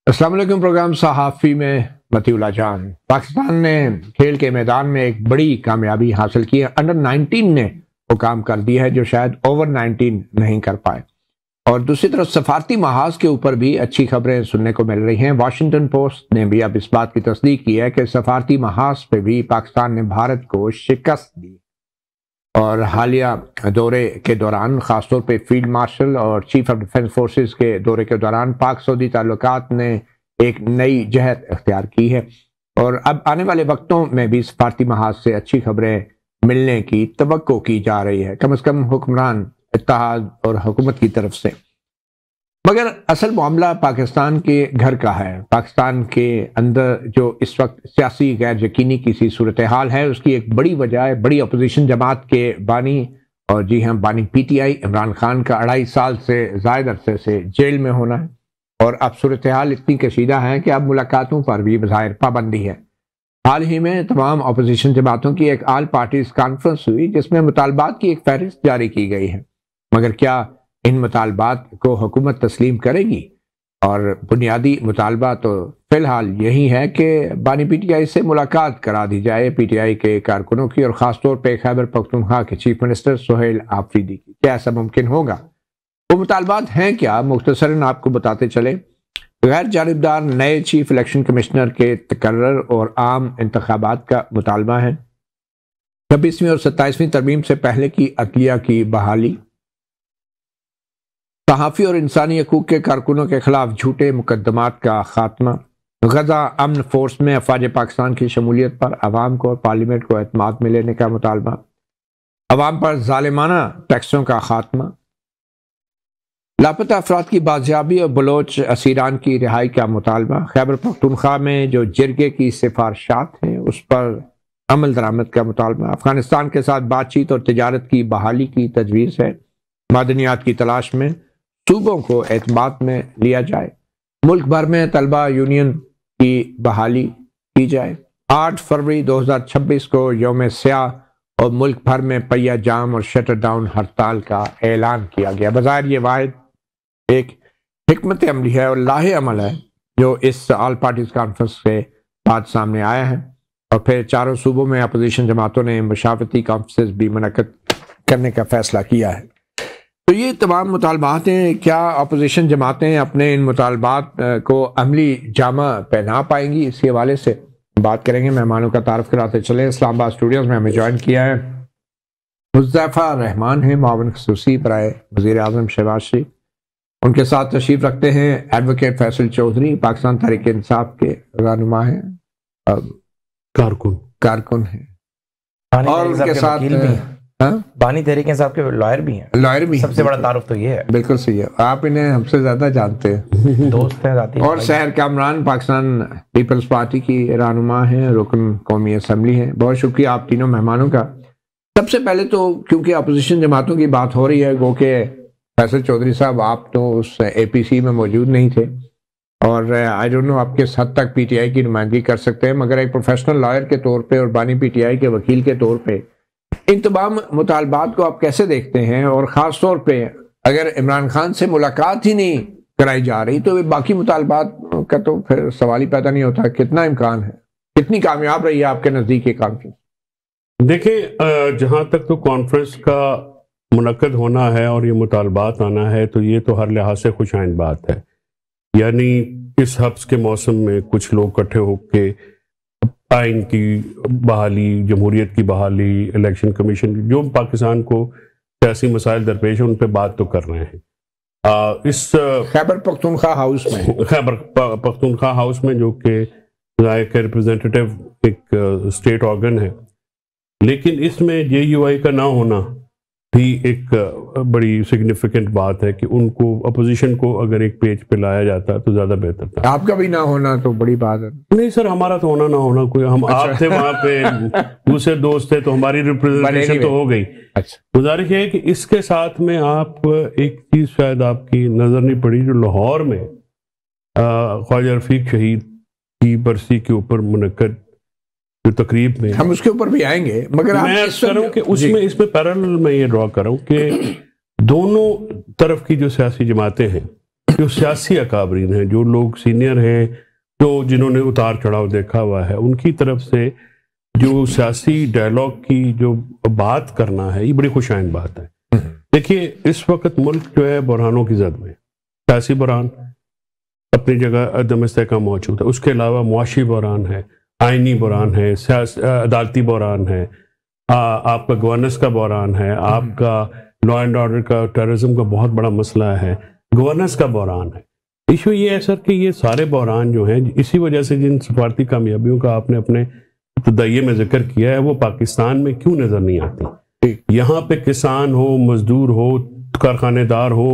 अस्सलाम वालेकुम। प्रोग्राम सहाफ़ी में मतीउल्लाह जान। पाकिस्तान ने खेल के मैदान में एक बड़ी कामयाबी हासिल की है। अंडर 19 ने वो काम कर दिया है जो शायद ओवर 19 नहीं कर पाए। और दूसरी तरफ सफारती महाज के ऊपर भी अच्छी खबरें सुनने को मिल रही हैं। वाशिंगटन पोस्ट ने भी अब इस बात की तस्दीक की है कि सफारती महाज पे भी पाकिस्तान ने भारत को शिकस्त दी। और हालिया दौरे के दौरान खासतौर पे फील्ड मार्शल और चीफ ऑफ डिफेंस फोर्सेस के दौरे के दौरान पाक सऊदी ताल्लुकात ने एक नई जहत अख्तियार की है। और अब आने वाले वक्तों में भी सफारती महाज से अच्छी खबरें मिलने की तवक्को की जा रही है, कम से कम हुक्मरान इत्तेहाद और हुकूमत की तरफ से। मगर असल मामला पाकिस्तान के घर का है। पाकिस्तान के अंदर जो इस वक्त सियासी गैर यकीनी किसी सूरत हाल है, उसकी एक बड़ी वजह है बड़ी अपोजिशन जमात के बानी, और जी हाँ बानी PTI इमरान खान का 2.5 साल से ज़ायद अरसे से जेल में होना है। और अब सूरत हाल इतनी कशीदा है कि अब मुलाकातों पर भी बज़ाहिर पाबंदी है। हाल ही में तमाम अपोजिशन जमातों की एक ऑल पार्टीज कॉन्फ्रेंस हुई जिसमें मुतालबात की एक फहरिस्त जारी की गई है। मगर क्या इन मुतालबात को हुकूमत तस्लीम करेगी? और बुनियादी मुतालबा तो फिलहाल यही है कि बानी PTI से मुलाकात करा दी जाए, PTI के कारकुनों की, और ख़ासतौर पर खैबर पख्तूनख्वा के चीफ मिनिस्टर सुहेल आफरीदी की। क्या ऐसा मुमकिन होगा? वो मुतालबात हैं क्या? मुख्तसरन आपको बताते चले। गैर जानिबदार नए चीफ इलेक्शन कमिश्नर के तकर्रर और आम इंतखाबात का मुतालबा है। 26वीं और 27वीं तरमीम से पहले की अदलिया की बहाली, सहाफ़ी और इंसानी हकूक़ के कारकुनों के खिलाफ झूठे मुकदमात का खात्मा, गजा अमन फोर्स में अफवाज पाकिस्तान की शमूलियत पर अवाम को और पार्लियामेंट को एतमाद में लेने का मुतालबा, अवाम पर जालिमाना टैक्सों का खात्मा, लापता अफराद की बाजियाबी और बलोच असीरान की रिहाई का मुतालबा, खैबर पख्तूनख्वा में जो जिरगे की सिफारशात हैं उस पर अमल दरामद का मुतालबा, अफगानिस्तान के साथ बातचीत और तिजारत की बहाली की तजवीज़ है, मादनियात की तलाश में सूबों को एतमाद में लिया जाए, मुल्क भर में तलबा यूनियन की बहाली की जाए, 8 फरवरी 2026 को यौम स्याह और मुल्क भर में पहिया जाम और शटर डाउन हड़ताल का ऐलान किया गया। बज़ाहिर ये वाहिद एक हिकमत अमली है और लाहे अमल है जो इस ऑल पार्टीज कॉन्फ्रेंस के बाद सामने आया है। और फिर चारों सूबों में अपोजिशन जमातों ने मुशावरती कॉन्फ्रेंस भी मुनक्कद करने का फैसला किया है। तो ये तमाम मुतालबात हैं। क्या अपोजिशन जमातें अपने इन मुतालबात को अमली जामा पहना पाएंगी? इसके हवाले से बात करेंगे। मेहमानों का तारुफ कराते चले। इस्लामाबाद स्टूडियोज में हमें ज्वाइन किया है मुज़फ़्फ़र रहमान है, मावन ख़ुसूसी बराए वज़ीर आज़म शहबाज शरीफ। उनके साथ तशरीफ रखते हैं एडवोकेट फैसल चौधरी, पाकिस्तान तहरीक इंसाफ के रहनुमा हैं, कारकुन हैं, और उनके साथ बानी तहरीक इंसाफ के लॉयर भी हैं। सबसे बड़ा तारुफ तो ये है। बिल्कुल सही है, आप इन्हें हमसे ज्यादा जानते हैं। दोस्त हैं जाती। और शहर कामरान पाकिस्तान पीपल्स पार्टी की रहनुमा हैं, रुकन कौमी असम्बली हैं। बहुत शुक्रिया आप तीनों मेहमानों का। सबसे पहले तो क्योंकि अपोजिशन जमातों की बात हो रही है, गो के फैसल चौधरी साहब आप तो उस APC में मौजूद नहीं थे और आई डोंट नो आप किस हद तक PTI की नुमाइंदगी कर सकते हैं, मगर एक प्रोफेशनल लॉयर के तौर पे और बानी PTI के वकील के तौर पे इन तमाम मुतालबात को आप कैसे देखते हैं? और ख़ास तौर पे अगर इमरान खान से मुलाकात ही नहीं कराई जा रही तो बाकी मुतालबात का तो फिर सवाल ही पैदा नहीं होता। कितना इम्कान है, कितनी कामयाब रही है आपके नज़दीक ये कॉन्फ्रेंस? देखिए, जहाँ तक तो कॉन्फ्रेंस का मुनक्कद होना है और ये मुतालबात आना है तो ये तो हर लिहाज से खुशाइंद बात है। यानी इस हब्स के मौसम में कुछ लोग इकट्ठे होकर आइन की बहाली, जमहूरियत की बहाली, इलेक्शन कमीशन की, जो पाकिस्तान को सियासी मसाइल दरपेश है उन पर बात तो कर रहे हैं। इस खैबर पख्तूनख्वा हाउस में जो कि रिप्रेजेंटेटिव एक स्टेट ऑर्गन है, लेकिन इसमें JUI का ना होना भी एक बड़ी सिग्निफिकेंट बात है कि उनको अपोजिशन को अगर एक पेज पे लाया जाता तो ज्यादा बेहतर था। आपका भी ना होना तो बड़ी बात है। नहीं सर, हमारा तो होना ना होना कोई, हम आप थे वहां पे, दूसरे दोस्त थे तो हमारी रिप्रेजेंटेशन तो हो गई। अच्छा, गुजारिश है कि इसके साथ में आप एक चीज शायद आपकी नजर नहीं पड़ी, जो लाहौर में ख्वाजा रफीक शहीद की बरसी के ऊपर मुनक्कद जो तकरीब में, हम उसके ऊपर भी आएंगे, मगर मैं कह रहा हूं कि उसमें इसमें पैरेलल में ये ड्रॉ कर रहा हूं कि दोनों तरफ की जो सियासी जमातें हैं जो सियासी अकाबरीन हैं, जो लोग सीनियर हैं, जो जिन्होंने उतार चढ़ाव देखा हुआ है, उनकी तरफ से जो सियासी डायलॉग की जो बात करना है, ये बड़ी खुशाइन बात है। देखिए, इस वक्त मुल्क जो है बुरहानों की जद में, सियासी बुरहान अपनी जगह अदम इस्तेहकाम मौजूद है, उसके अलावा मुआशी बुरहान है, आइनी बुरहान है, अदालती बुरहान है, आपका गवर्नेंस का बुरहान है, आपका लॉ एंड ऑर्डर का, टेररिज्म का बहुत बड़ा मसला है, गवर्नेंस का बुरहान है। इशू ये है सर कि ये सारे बुरहान जो हैं, इसी वजह से जिन सफारती कामयाबियों का आपने अपने इब्तिदाइये में जिक्र किया है, वो पाकिस्तान में क्यों नजर नहीं आती। यहाँ पे किसान हो, मजदूर हो, कारखानेदार हो,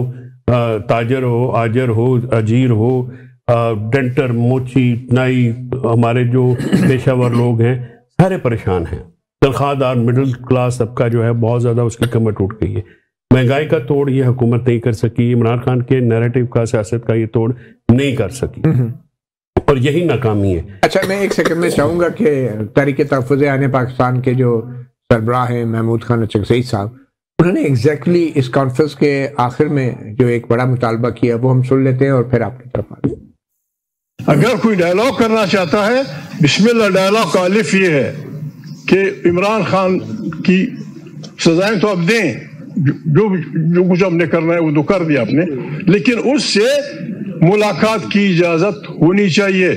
ताजर हो, आजर हो, अजीर हो, डेंटर, मोची, नाई, हमारे जो पेशावर लोग हैं, सारे परेशान हैं। तनख्वाहदार मिडिल क्लास सबका जो है बहुत ज़्यादा उसकी कमर टूट गई है। महंगाई का तोड़ ये हुकूमत नहीं कर सकी, इमरान खान के नैरेटिव का, सियासत का ये तोड़ नहीं कर सकी, और यही नाकामी है। अच्छा, मैं एक सेकंड में चाहूँगा कि तहरीक तहफ़्फ़ुज़ आने पाकिस्तान के जो सरबराह हैं महमूद खान चकज़ई साहब, उन्होंने एग्जैक्टली इस कॉन्फ्रेंस के आखिर में जो एक बड़ा मुतालबा किया वो हम सुन लेते हैं और फिर आपकी तरफ आते हैं। अगर कोई डायलॉग करना चाहता है, बिस्मिल्लाह, डायलॉग का अलिफ ये है कि इमरान खान की सजाएं तो अब दें, जो कुछ हमने करना है वो तो कर दिया आपने, लेकिन उससे मुलाकात की इजाजत होनी चाहिए,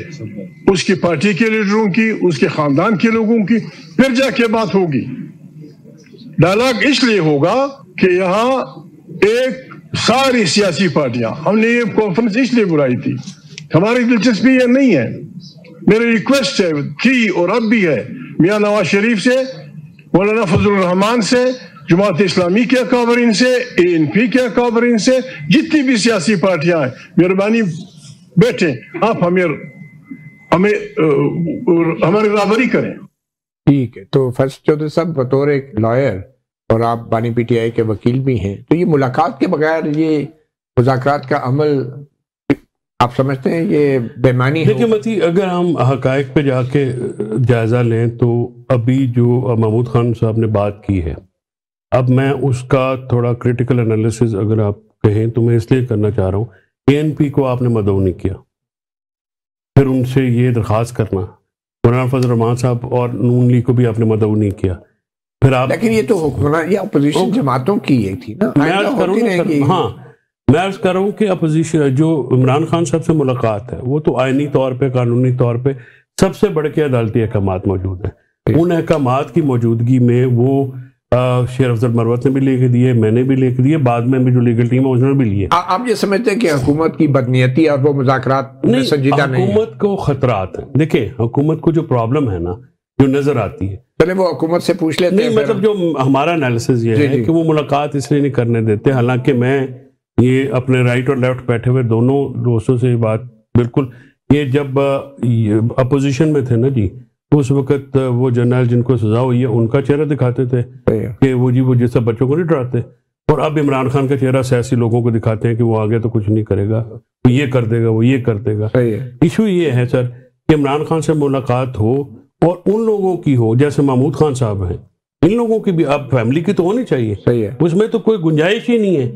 उसकी पार्टी के लीडरों की, उसके खानदान के लोगों की, फिर जाके बात होगी। डायलॉग इसलिए होगा कि यहाँ एक सारी सियासी पार्टियां, हमने ये कॉन्फ्रेंस इसलिए बुलाई थी, हमारी दिलचस्पी ये नहीं है, मेरी रिक्वेस्ट है, थी और अब भी है, मियां नवाज शरीफ से, मौलाना फजलुर रहमान से, जमात इस्लामी के अकाबरीन से, ANP के अकाबरीन से, जितनी भी सियासी पार्टियां हैं, मेहरबानी बैठे, आप हमें हमारी राहबरी करें। ठीक है, तो फर्स्ट चौधरी साहब, बतौर एक लॉयर और आप बानी PTI के वकील भी हैं, तो ये मुलाकात के बगैर ये मुज़ाकरात का अमल आप समझते हैं ये बेमानी है? देखिए मती, अगर हम हकायक पे जाके जायजा लें तो अभी जो महमूद खान साहब ने बात की है, अब मैं उसका थोड़ा क्रिटिकल एनालिसिस अगर आप कहें तो मैं इसलिए करना चाह रहा हूँ, ANP को आपने मदऊ नहीं किया, फिर उनसे ये दरख्वास्त करना, मौलाना फजल रहमान साहब और नून लीग को भी आपने मदऊ नहीं किया, फिर आप, लेकिन ये तो हुक्मरान या अपोजिशन जमातों की ये थी ना। मैं अर्ज कर रहा हूँ कि अपोजिशन जो इमरान खान साहब से मुलाकात है, वो तो आईनी तौर पे, कानूनी तौर पे सबसे बढ़ के अदालती अहकामात मौजूद हैं। उन अहकामात की मौजूदगी में वो शेर अफजल मरवत ने भी लेके दिए, मैंने भी लेके दिए, बाद में भी जो लीगल टीम है उन्होंने भी लिए। आप ये समझते हैं कि हुकूमत की बदनीयती और वो मुज़ाकरात में संजीदा नहीं है? हुकूमत को खतरात है। देखिए, हुकूमत को जो प्रॉब्लम है ना, जो नजर आती है, चले वो हुकूमत से पूछ लेते हैं। नहीं, मतलब जो हमारा एनालिसिस ये है कि वो मुलाकात इसलिए नहीं करने देते, हालांकि मैं ये अपने राइट और लेफ्ट बैठे हुए दोनों दोस्तों से बात बिल्कुल, ये जब अपोजिशन में थे ना जी, उस वक्त वो जनरल जिनको सजा हुई है उनका चेहरा दिखाते थे कि वो जी वो जैसा बच्चों को नहीं डराते, और अब इमरान खान का चेहरा सियासी लोगों को दिखाते हैं कि वो आगे तो कुछ नहीं करेगा, वो ये कर देगा, वो ये कर देगा। इशू ये है सर कि इमरान खान से मुलाकात हो और उन लोगों की हो जैसे महमूद खान साहब हैं, इन लोगों की भी, अब फैमिली की तो होनी चाहिए। सही है, उसमें तो कोई गुंजाइश ही नहीं है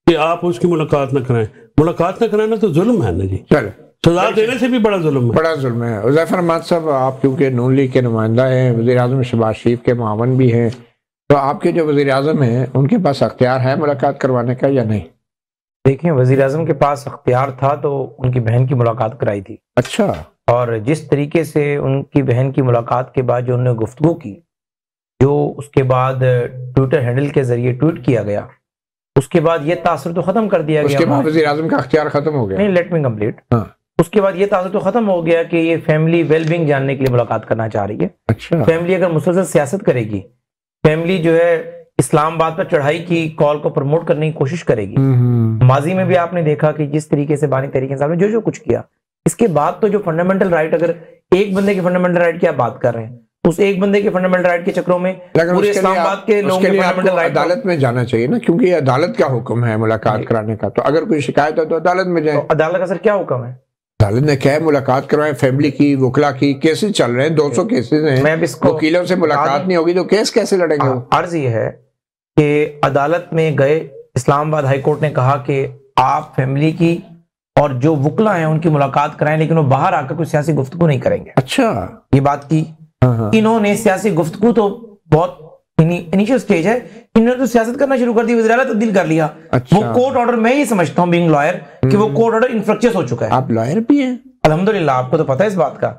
कि आप उसकी मुलाकात न कराएं। मुलाकात न कराना तो जुल्म है ना जी, चलो सजा देने से भी बड़ा जुल्म है। बड़ा जुल्म है। हुज़ैफर अहमद साहब, आप क्योंकि नून लीग के नुमाइंदा हैं, वज़ीर आज़म शहबाज शरीफ के मावन भी हैं, तो आपके जो वज़ीर आज़म हैं उनके पास अख्तियार है मुलाकात करवाने का या नहीं? देखिए, वज़ीर आज़म के पास अख्तियार था तो उनकी बहन की मुलाकात कराई थी। अच्छा। और जिस तरीके से उनकी बहन की मुलाकात के बाद जो उन्होंने गुफ्तगू की, जो उसके बाद ट्विटर हैंडल के जरिए ट्वीट किया गया, उसके बाद ये तासुर तो खत्म कर दिया गया। उसके बाद वज़ीर आज़म का अख्तियार खत्म हो गया? नहीं, लेट मी कंप्लीट। उसके बाद ये तासुर तो खत्म हो गया कि ये फैमिली वेलबींग जानने के लिए मुलाकात करना चाह रही है। अच्छा। फैमिली अगर मुसलसल सियासत करेगी, फैमिली जो है इस्लामाबाद पर चढ़ाई की कॉल को प्रमोट करने की कोशिश करेगी। माजी में भी आपने देखा कि जिस तरीके से बानी तहरीक इंसाफ ने जो कुछ किया, इसके बाद तो जो फंडामेंटल राइट, अगर एक बंदे के फंडामेंटल राइट की आप बात कर रहे हैं, उस एक बंदे के फंडामेंटल राइट के चक्रों में पूरे इस्लामाबाद के लोगों के फंडामेंटल राइट अदालत में जाना चाहिए ना, क्योंकि अदालत का हुक्म है मुलाकात कराने का। तो अगर कोई शिकायत है तो अदालत में जाए। तो अदालत का सर क्या हुक्म है? अदालत ने क्या है, मुलाकात करवाएं, फैमिली की, वकला की, केसेस चल रहे हैं, 200 केसेस हैं। मैं वकीलों से मुलाकात नहीं होगी तो केस कैसे लड़ेंगे? अर्ज ये है कि अदालत में गए, इस्लामाबाद हाई कोर्ट ने कहा कि आप फैमिली की और जो वुकला हैं उनकी मुलाकात कराएं, लेकिन वो बाहर आकर कोई सियासी गुफ्तगू नहीं करेंगे। अच्छा, ये बात की इन्होंने सियासी गुफ्तगू तो बहुत इनिशियल स्टेज है, इन्होंने तो सियासत करना शुरू कर दी, वज़ीर-ए-आला तब्दील कर लिया। अच्छा। वो कोर्ट ऑर्डर, मैं ही समझता हूँ बीइंग लॉयर कि वो कोर्ट ऑर्डर इन्फ्रक्चस हो चुका है। आप लॉयर भी हैं? अल्हम्दुलिल्लाह, आपको तो पता है इस बात का।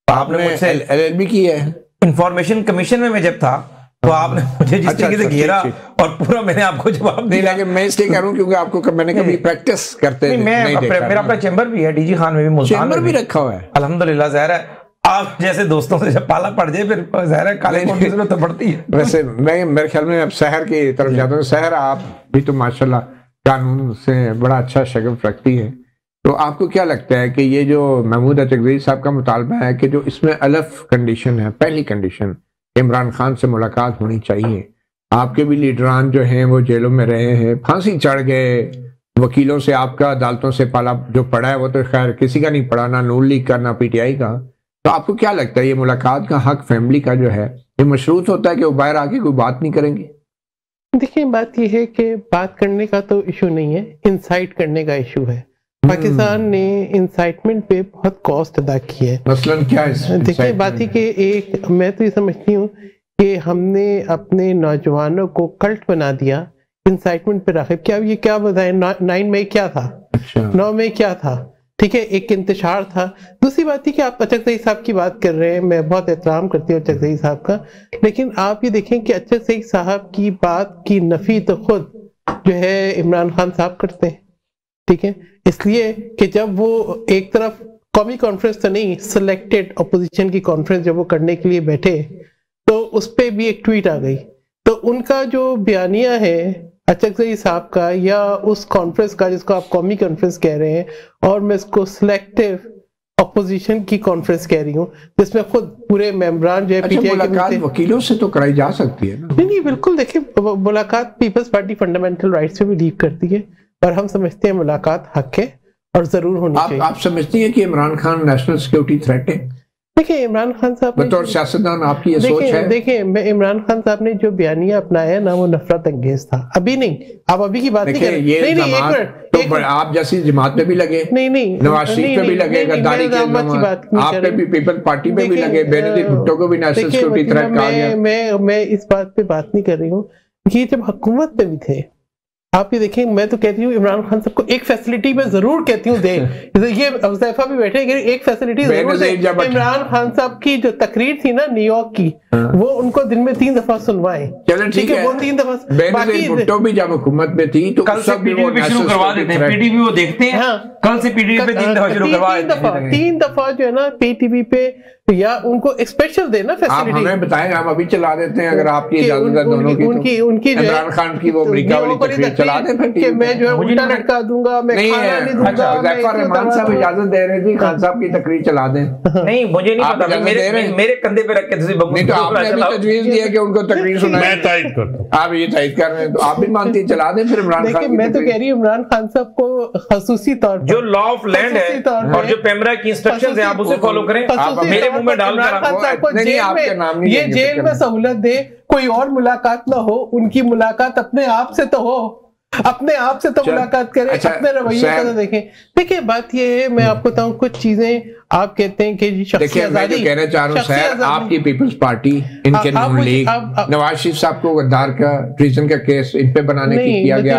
आपने मुझसे LLB की है। इंफॉर्मेशन कमीशन में मैं जब था तो आपने मुझे जिस तरीके से घेरा और पूरा मैंने आपको जवाब नहीं लगे। मैं इसलिए कह रहा हूं क्योंकि आपको मैंने कभी प्रैक्टिस करते नहीं देखा। मेरा अपना चैम्बर भी है, डीजी खान में भी, मुल्तान चैम्बर भी रखा हुआ है। अल्हम्दुलिल्लाह। ज़ाहिर है आप जैसे दोस्तों से जब पाला पड़ जाए फिर ज़ाहिर है काले कोट की जरूरत तो पड़ती है। वैसे मैं मेरे ख्याल में अब शहर की तरफ जाता हूँ। शहर आप भी तो माशाल्लाह कानून से बड़ा अच्छा शगफ रखती है, तो आपको क्या लगता है कि ये जो महमूद अचकज़ई साहब का मुतालबा है कि जो इसमें अलफ कंडीशन है, पहली कंडीशन इमरान खान से मुलाकात होनी चाहिए, आपके भी लीडरान जो हैं वो जेलों में रहे हैं, फांसी चढ़ गए, वकीलों से आपका अदालतों से पाला जो पड़ा है वो तो खैर किसी का नहीं पड़ा, ना नून लीग का ना PTI का, तो आपको क्या लगता है ये मुलाकात का हक फैमिली का जो है ये मशरूत होता है कि वो बाहर आके कोई बात नहीं करेंगे? देखिए बात यह है कि बात करने का तो इशू नहीं है, इंसाइट करने का इशू है। पाकिस्तान ने इंसाइटमेंट पे बहुत कॉस्ट अदा की है। मसलन क्या है? देखिए बात ही कि एक मैं तो ये समझती हूँ कि हमने अपने नौजवानों को कल्ट बना दिया इंसाइटमेंट पे राग़िब। क्या ये क्या बताएं 9 मई क्या था? अच्छा। 9 मई क्या था? ठीक है, एक इंतशार था। दूसरी बात थी कि आप अचकज़ई साहब की बात कर रहे हैं, मैं बहुत एहतराम करती हूँ अचकज़ई साहब का, लेकिन आप ये देखें कि अचकज़ई साहब की बात की नफी तो खुद जो है इमरान खान साहब करते हैं। ठीक है, इसलिए कि जब वो एक तरफ कौमी कॉन्फ्रेंस तो नहीं, सिलेक्टेड अपोजिशन की कॉन्फ्रेंस जब वो करने के लिए बैठे तो उस पर भी एक ट्वीट आ गई, तो उनका जो बयानिया है अचकज़ई साहब का या उस कॉन्फ्रेंस का जिसको आप कौमी कॉन्फ्रेंस कह रहे हैं और मैं इसको सिलेक्टिव अपोजिशन की कॉन्फ्रेंस कह रही हूँ, जिसमें खुद पूरे मेंबरान जो है PTI मुलाकात वकीलों से तो कराई जा सकती है ना? नहीं बिल्कुल। देखिए मुलाकात पीपल्स पार्टी फंडामेंटल राइट्स पे बिलीव करती है और हम समझते हैं मुलाकात हक है और जरूर होनी चाहिए। आप समझती हैं कि Imran Khan national security threat है? देखिए इमरान खान साहब बतौर सियासतदान आपकी ये सोच है? देखिए मैं इमरान खान साहब ने जो बयानिया अपनाया है ना वो नफरत अंगेज था। अभी नहीं, आप अभी की बात नहीं कर रहे। नहीं, आप जैसी जमात पे भी लगे, नहीं नवाज शरीफ पे भी लगे, गद्दारी के आप पे भी, पीपल पार्टी पे भी लगे, बेनजीर भुट्टो को भी नेशनल सिक्योरिटी थ्रेट कहा गया। मैं इस बात पे बात नहीं कर रही हूँ कि जब हुकूमत पे भी थे, आप ये देखें, मैं तो कहती हूँ इमरान खान सबको एक फैसिलिटी में जरूर कहती हूँ दे। ये हुज़ैफा भी बैठे, एक फैसिलिटी जरूर दे। इमरान खान साहब की जो तकरीर थी ना न्यूयॉर्क की, वो उनको दिन में 3 दफा सुनवाएं। चलो ठीक है, वो 3 दफा। बेनजीर भुट्टो भी जब हुकूमत में थी तो कल से PTV पे शुरू करवा देते हैं, PTV वो देखते हैं। कल से PTV पे 3 दफा शुरू करवा देते हैं। 3 दफा जो है ना PTV पे, या उनको स्पेशल देना फैसिलिटी। हमें बताएं, हम अभी चला देते हैं अगर आपकी इजाजत है दोनों की। उनकी इमरान खान की वो अमेरिका वाली तकरीर चला दें फिर कि मैं जो है उल्टा लटका दूंगा, मैं खाना नहीं दूंगा। अच्छा, रहमान साहब इजाजत दे रहे थे, खान साहब की तकरीर चला दें। नहीं मुझे नहीं पता, मेरे कंधे पे रख के नहीं तो आपने अभी तजवीज दी है कि उनको तकरीर सुनाएं। मैं तायद करता हूं। आप ये तायद कर रहे हैं तो आप भी मानती हैं, चला दें फिर इमरान खान। मैं तो कह रही हूँ इमरान खान साहब को खसूसी तौर पर जो लॉ ऑफ लैंड है और जो पेमरा की इंस्ट्रक्शंस है आप उसे फॉलो करें। आप मेरे मुंह में डाल ये जेल में सहूलत दे, कोई और मुलाकात ना हो, उनकी मुलाकात अपने आप से तो हो, अपने आप से तो मुलाकात करें। अच्छा, अपने रवैये को तो देखें। देखिए बात ये है, मैं आपको बताऊं कुछ चीजें आप कहते हैं कि शख्सी आजादी, कहना चाह रहा हूं सर, आपकी पीपल्स पार्टी, इनके नून लीग, नवाज शरीफ साहब को गद्दार का ट्रीजन का केस इन पे बनाने की किया गया।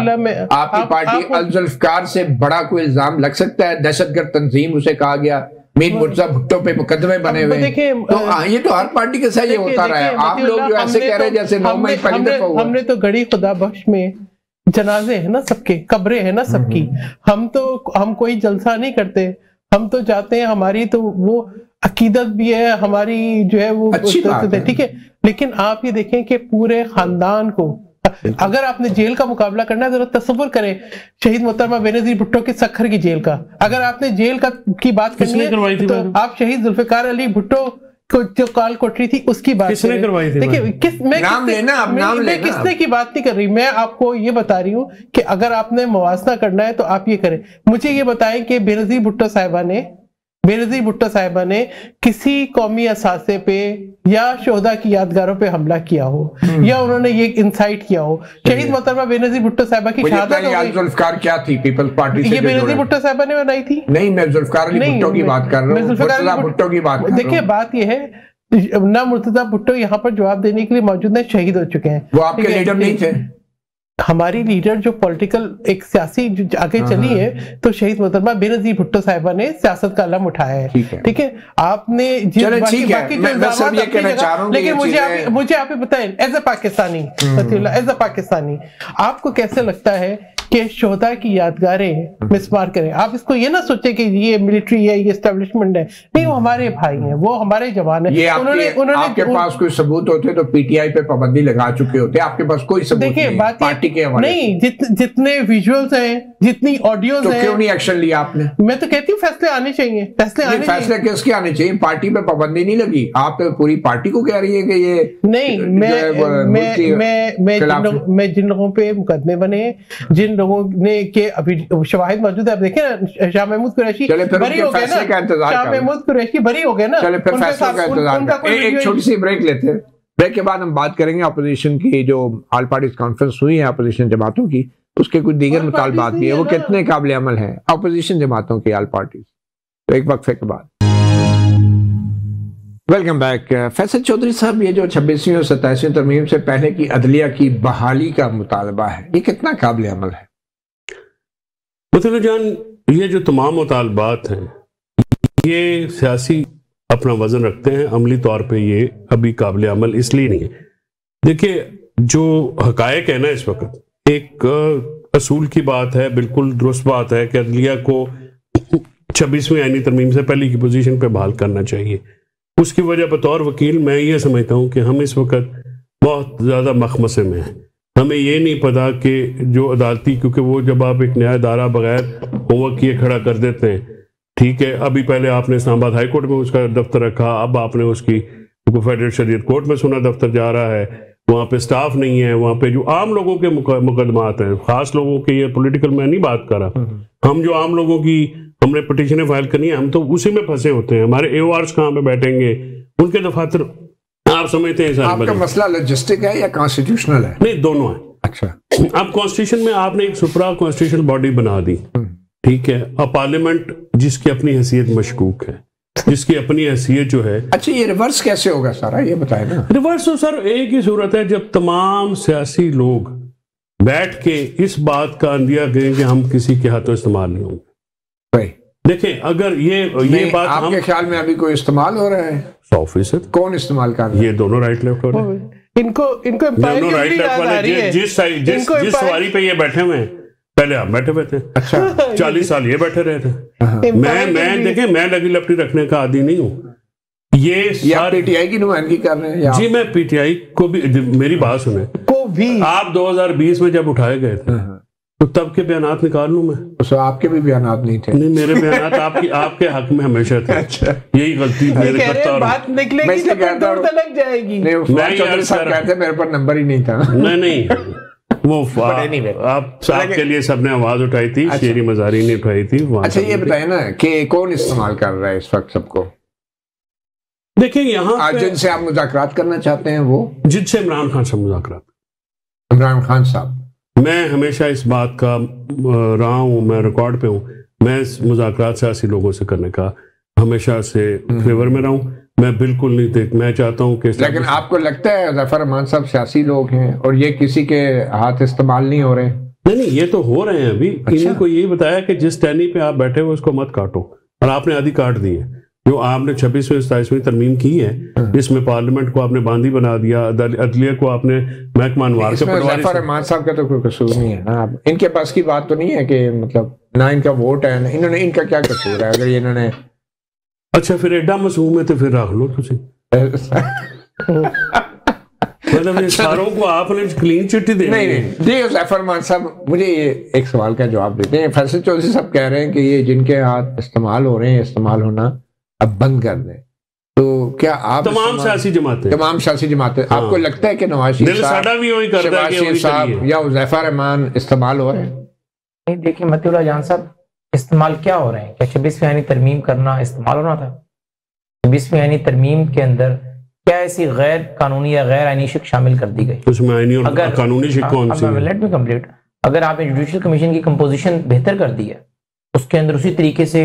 आपकी पार्टी अल-जुल्फकार से बड़ा कोई इल्जाम लग सकता है? दहशतगर्द तंजीम उसे कहा गया, मीर मुर्जा भुट्टो पे मुकदमे बने हुए। तो ये तो हर पार्टी के साथ ये होता रहा है। आप लोग जो ऐसे कह रहे हैं जैसे 9 मई पहली दफा हुआ। हमने तो गड़ी खुदा बख्श में जनाजे है ना सबके, कब्रें है ना सबकी। हम कोई जलसा नहीं करते, हम तो जाते हैं, हमारी तो वो अकीदत भी है हमारी जो है वो, ठीक है। लेकिन आप ये देखें कि पूरे खानदान को अगर आपने जेल का मुकाबला करना है, जरा तसव्वुर करें शहीद मोहतरमा बेनजीर भुट्टो की सखर की जेल का। अगर आपने जेल की बात करनी है तो आप शहीद जुल्फिकार अली भुट्टो को जो काल कोठरी थी उसकी बात किसने करवाई थी? देखिए नाम लेना, मैं किसने की बात नहीं कर रही, मैं आपको ये बता रही हूँ कि अगर आपने मुवाजना करना है तो आप ये करें। मुझे ये बताएं कि बेनजीर भुट्टो साहिबा ने बेनज़ीर भुट्टो साहिबा ने किसी कौमी असासे पे या शोहदा की यादगारों पे हमला किया हो या उन्होंने ये इंसाइट किया हो। शहीद मोहतरमा बेनज़ीर भुट्टो साहिबा की शहादत हो गई। जुल्फ़िकार क्या थी पीपल्स पार्टी से? ये बेनज़ीर भुट्टो साहिबा ने बनाई थी। नहीं, मैं जुल्फ़िकार अली भुट्टो की बात कर रहा हूँ, मुर्तज़ा भुट्टो की बात कर रहा हूँ। देखिए बात ये है ना, मुर्तज़ा भुट्टो यहाँ पर जवाब देने के लिए मौजूद है, शहीद हो चुके हैं। वो आपके लीडर नहीं थे? हमारी लीडर जो पॉलिटिकल एक सियासी जो आगे चली है, तो शहीद मोहतरमा बेनज़ीर भुट्टो साहिबा ने सियासत का अलम उठाया है। ठीक है, आपने लेकिन मुझे आप बताएं एज ए पाकिस्तानी आपको कैसे लगता है कि शोहदा की यादगारें मिसमार करें? आप इसको ये ना सोचे कि ये मिलिट्री है, ये एस्टेब्लिशमेंट है, नहीं, वो हमारे भाई हैं, वो हमारे जवान हैं। उन्होंने आपके पास कोई सबूत होते तो पीटीआई पे पाबंदी लगा चुके होते। आपके पास कोई सबूत देखिए नहीं, बात पार्टी के हवाले नहीं, जितने विजुअल्स हैं, जितनी ऑडियोज तो हैं, क्यों नहीं एक्शन लिया आपने? मैं तो कहती हूँ फैसले आने चाहिए, फैसले किसके आने चाहिए? पार्टी पे पाबंदी नहीं लगी, आप पूरी पार्टी को कह रही है कि ये नहीं। मैं जिन लोगों पे मुकदमे बने, जिन लोगों ने के अभी शवाहिद मौजूद है, आप देखें ना, शाह महमूद कुरैशी बरी हो गए ना, शाह महमूद कुरैशी बरी हो गए ना। चले फिर फैसलों का इंतजार। एक छोटी सी ब्रेक लेते हैं, ब्रेक के बाद हम बात करेंगे अपोजिशन की जो ऑल पार्टीज कॉन्फ्रेंस हुई है अपोजिशन जमातों की, उसके कुछ दीगर मुतालबात भी है, वो कितने काबिल अमल है अपोजिशन जमातों की ऑल पार्टीज। तो एक वक्फे के बाद वेलकम बैक। फैसल चौधरी साहब, ये जो 26वीं और 27वीं तरमीम से पहले की अदलिया की बहाली का मुतालबा है, ये कितना काबिल अमल है? मतलब जान, ये जो तमाम मुतालबात हैं ये सियासी अपना वजन रखते हैं, अमली तौर पे ये अभी काबिल अमल इसलिए नहीं है। देखिए, जो हकायक है ना इस वक्त, एक असूल की बात है, बिल्कुल दुरुस्त बात है कि अदलिया को 26वीं आईनी तरमीम से पहले की पोजीशन पे बहाल करना चाहिए। उसकी वजह बतौर वकील मैं ये समझता हूँ कि हम इस वक्त बहुत ज़्यादा मखमसे में हैं। हमें ये नहीं पता कि जो अदालती, क्योंकि वो जब आप एक नया इदारा बगैर होमवर्क किए खड़ा कर देते हैं, ठीक है, अभी पहले आपने इस्लामाबाद हाई कोर्ट में उसका दफ्तर रखा, अब आपने उसकी फेडरल शरीयत कोर्ट में सुना दफ्तर जा रहा है, वहाँ पे स्टाफ नहीं है, वहाँ पे जो आम लोगों के मुकदमात हैं, खास लोगों के, ये पॉलिटिकल मैं नहीं बात कर रहा, हम जो आम लोगों की हमने पिटीशनें फाइल करनी है, हम तो उसी में फंसे होते हैं। हमारे एओआर्स कहाँ पे बैठेंगे, उनके दफातर आप समझते हैं। आपका मसला लॉजिस्टिक है या कॉन्स्टिट्यूशनल है? नहीं, दोनों है। अच्छा, अब कॉन्स्टिट्यूशन में आपने एक सुप्रा कॉन्स्टिट्यूशनल बॉडी बना दी, ठीक है, अब पार्लियामेंट जिसकी अपनी हैसियत मशकूक है, जिसकी अपनी हैसियत जो है। अच्छा, ये रिवर्स कैसे होगा सारा, ये बताए ना। रिवर्स तो सर एक ही सूरत है, जब तमाम सियासी लोग बैठ के इस बात का अंदिया करें कि हम किसी के हाथों इस्तेमाल नहीं होंगे। देखें, अगर ये बात आपके ख्याल में अभी कोई इस्तेमाल हो रहा है? 100%। कौन इस्तेमाल कर रहा है? ये दोनों राइट लेफ्ट वाले, इनको दोनों राइट लेफ्ट वाले, जिस सवारी पे ये बैठे हुए हैं, पहले आप बैठे हुए थे। अच्छा, 40 साल ये बैठे रहे थे। मैं देखें, मैं लगी लपटी रखने का आदी नहीं हूँ। ये पीटीआई की नुमाइंदगी कर रहे हैं जी। मैं पीटीआई को भी, मेरी बात सुने, को भी आप 2020 में जब उठाए गए थे तो तब के बयानात निकाल लूं मैं? तो आपके भी बयानात नहीं थे? नहीं, मेरे बयानात आपके हक में हमेशा थे। अच्छा, यही गलती मेरे करता हूं। बात निकलेगी तो दूर तक जाएगी। नहीं, कहते मेरे पर नंबर ही नहीं था। नहीं, वो आपके लिए सबने आवाज उठाई थी। अच्छा, शेरी मजारी ने उठाई थी। अच्छा, ये बताए ना कि कौन इस्तेमाल कर रहा है इस वक्त सबको? देखिए, यहाँ आज जिनसे आप मुज़ाकरात करना चाहते हैं, वो जिनसे इमरान खान से मुज़ाकरात, इमरान खान साहब, मैं हमेशा इस बात का रहा हूँ, मैं रिकॉर्ड पे हूँ, मैं मुज़ाकरात सियासी लोगों से करने का हमेशा से फेवर में रहा हूँ। मैं बिल्कुल नहीं मैं चाहता हूँ कि, लेकिन आपको लगता है ज़फ़र रहमान साहब सियासी लोग हैं और ये किसी के हाथ इस्तेमाल नहीं हो रहे? नहीं, ये तो हो रहे हैं अभी। अच्छा? इनको यही बताया कि जिस टहनी पे आप बैठे हो उसको मत काटो, और आपने आधी काट दी है। जो आपने 26वीं 27वीं तरमीम की है, इसमें पार्लियामेंट को आपने बांदी बना दिया, अदलिया को आपने महकमा अनवार के पटवारी। ज़फ़र रहमान साहब का तो कोई कसूर नहीं है ना, इनके पास की बात तो नहीं है कि मतलब ना इनका वोट है ना इन्होंने, इनका क्या कसूर है अगर इन्होंने? अच्छा, फिर एडा मासूम है तो फिर रख लो तुसी। मतलब ये सारों को आपने क्लीन चिट्ठी देनी है। नहीं, ज़फ़र रहमान साहब, मुझे ये एक सवाल का जवाब देते हैं। फैसल चौधरी साहब कह रहे हैं कि ये जिनके हाथ इस्तेमाल हो रहे हैं, इस्तेमाल होना अब बंद कर दें। तो क्या आप तमाम सियासी जमातें आपको लगता है कि नवाज शरीफ साहब या ज़फ़र रहमान इस्तेमाल हो रहे हैं? नहीं, देखिए मतिउल्लाह जान साहब, इस्तेमाल क्या हो रहे हैं? क्या 26वीं आईनी तरमीम करना इस्तेमाल होना था? 26वीं आईनी तरमीम के अंदर क्या ऐसी गैर कानूनी या गैर आईनी शिक शामिल कर दी गई? उसमें आईनी और कानूनी शिक कौन सी है? Let me complete. अगर आपने जुडिशियल कमीशन की कंपोजिशन बेहतर कर दी है, उसके अंदर उसी तरीके से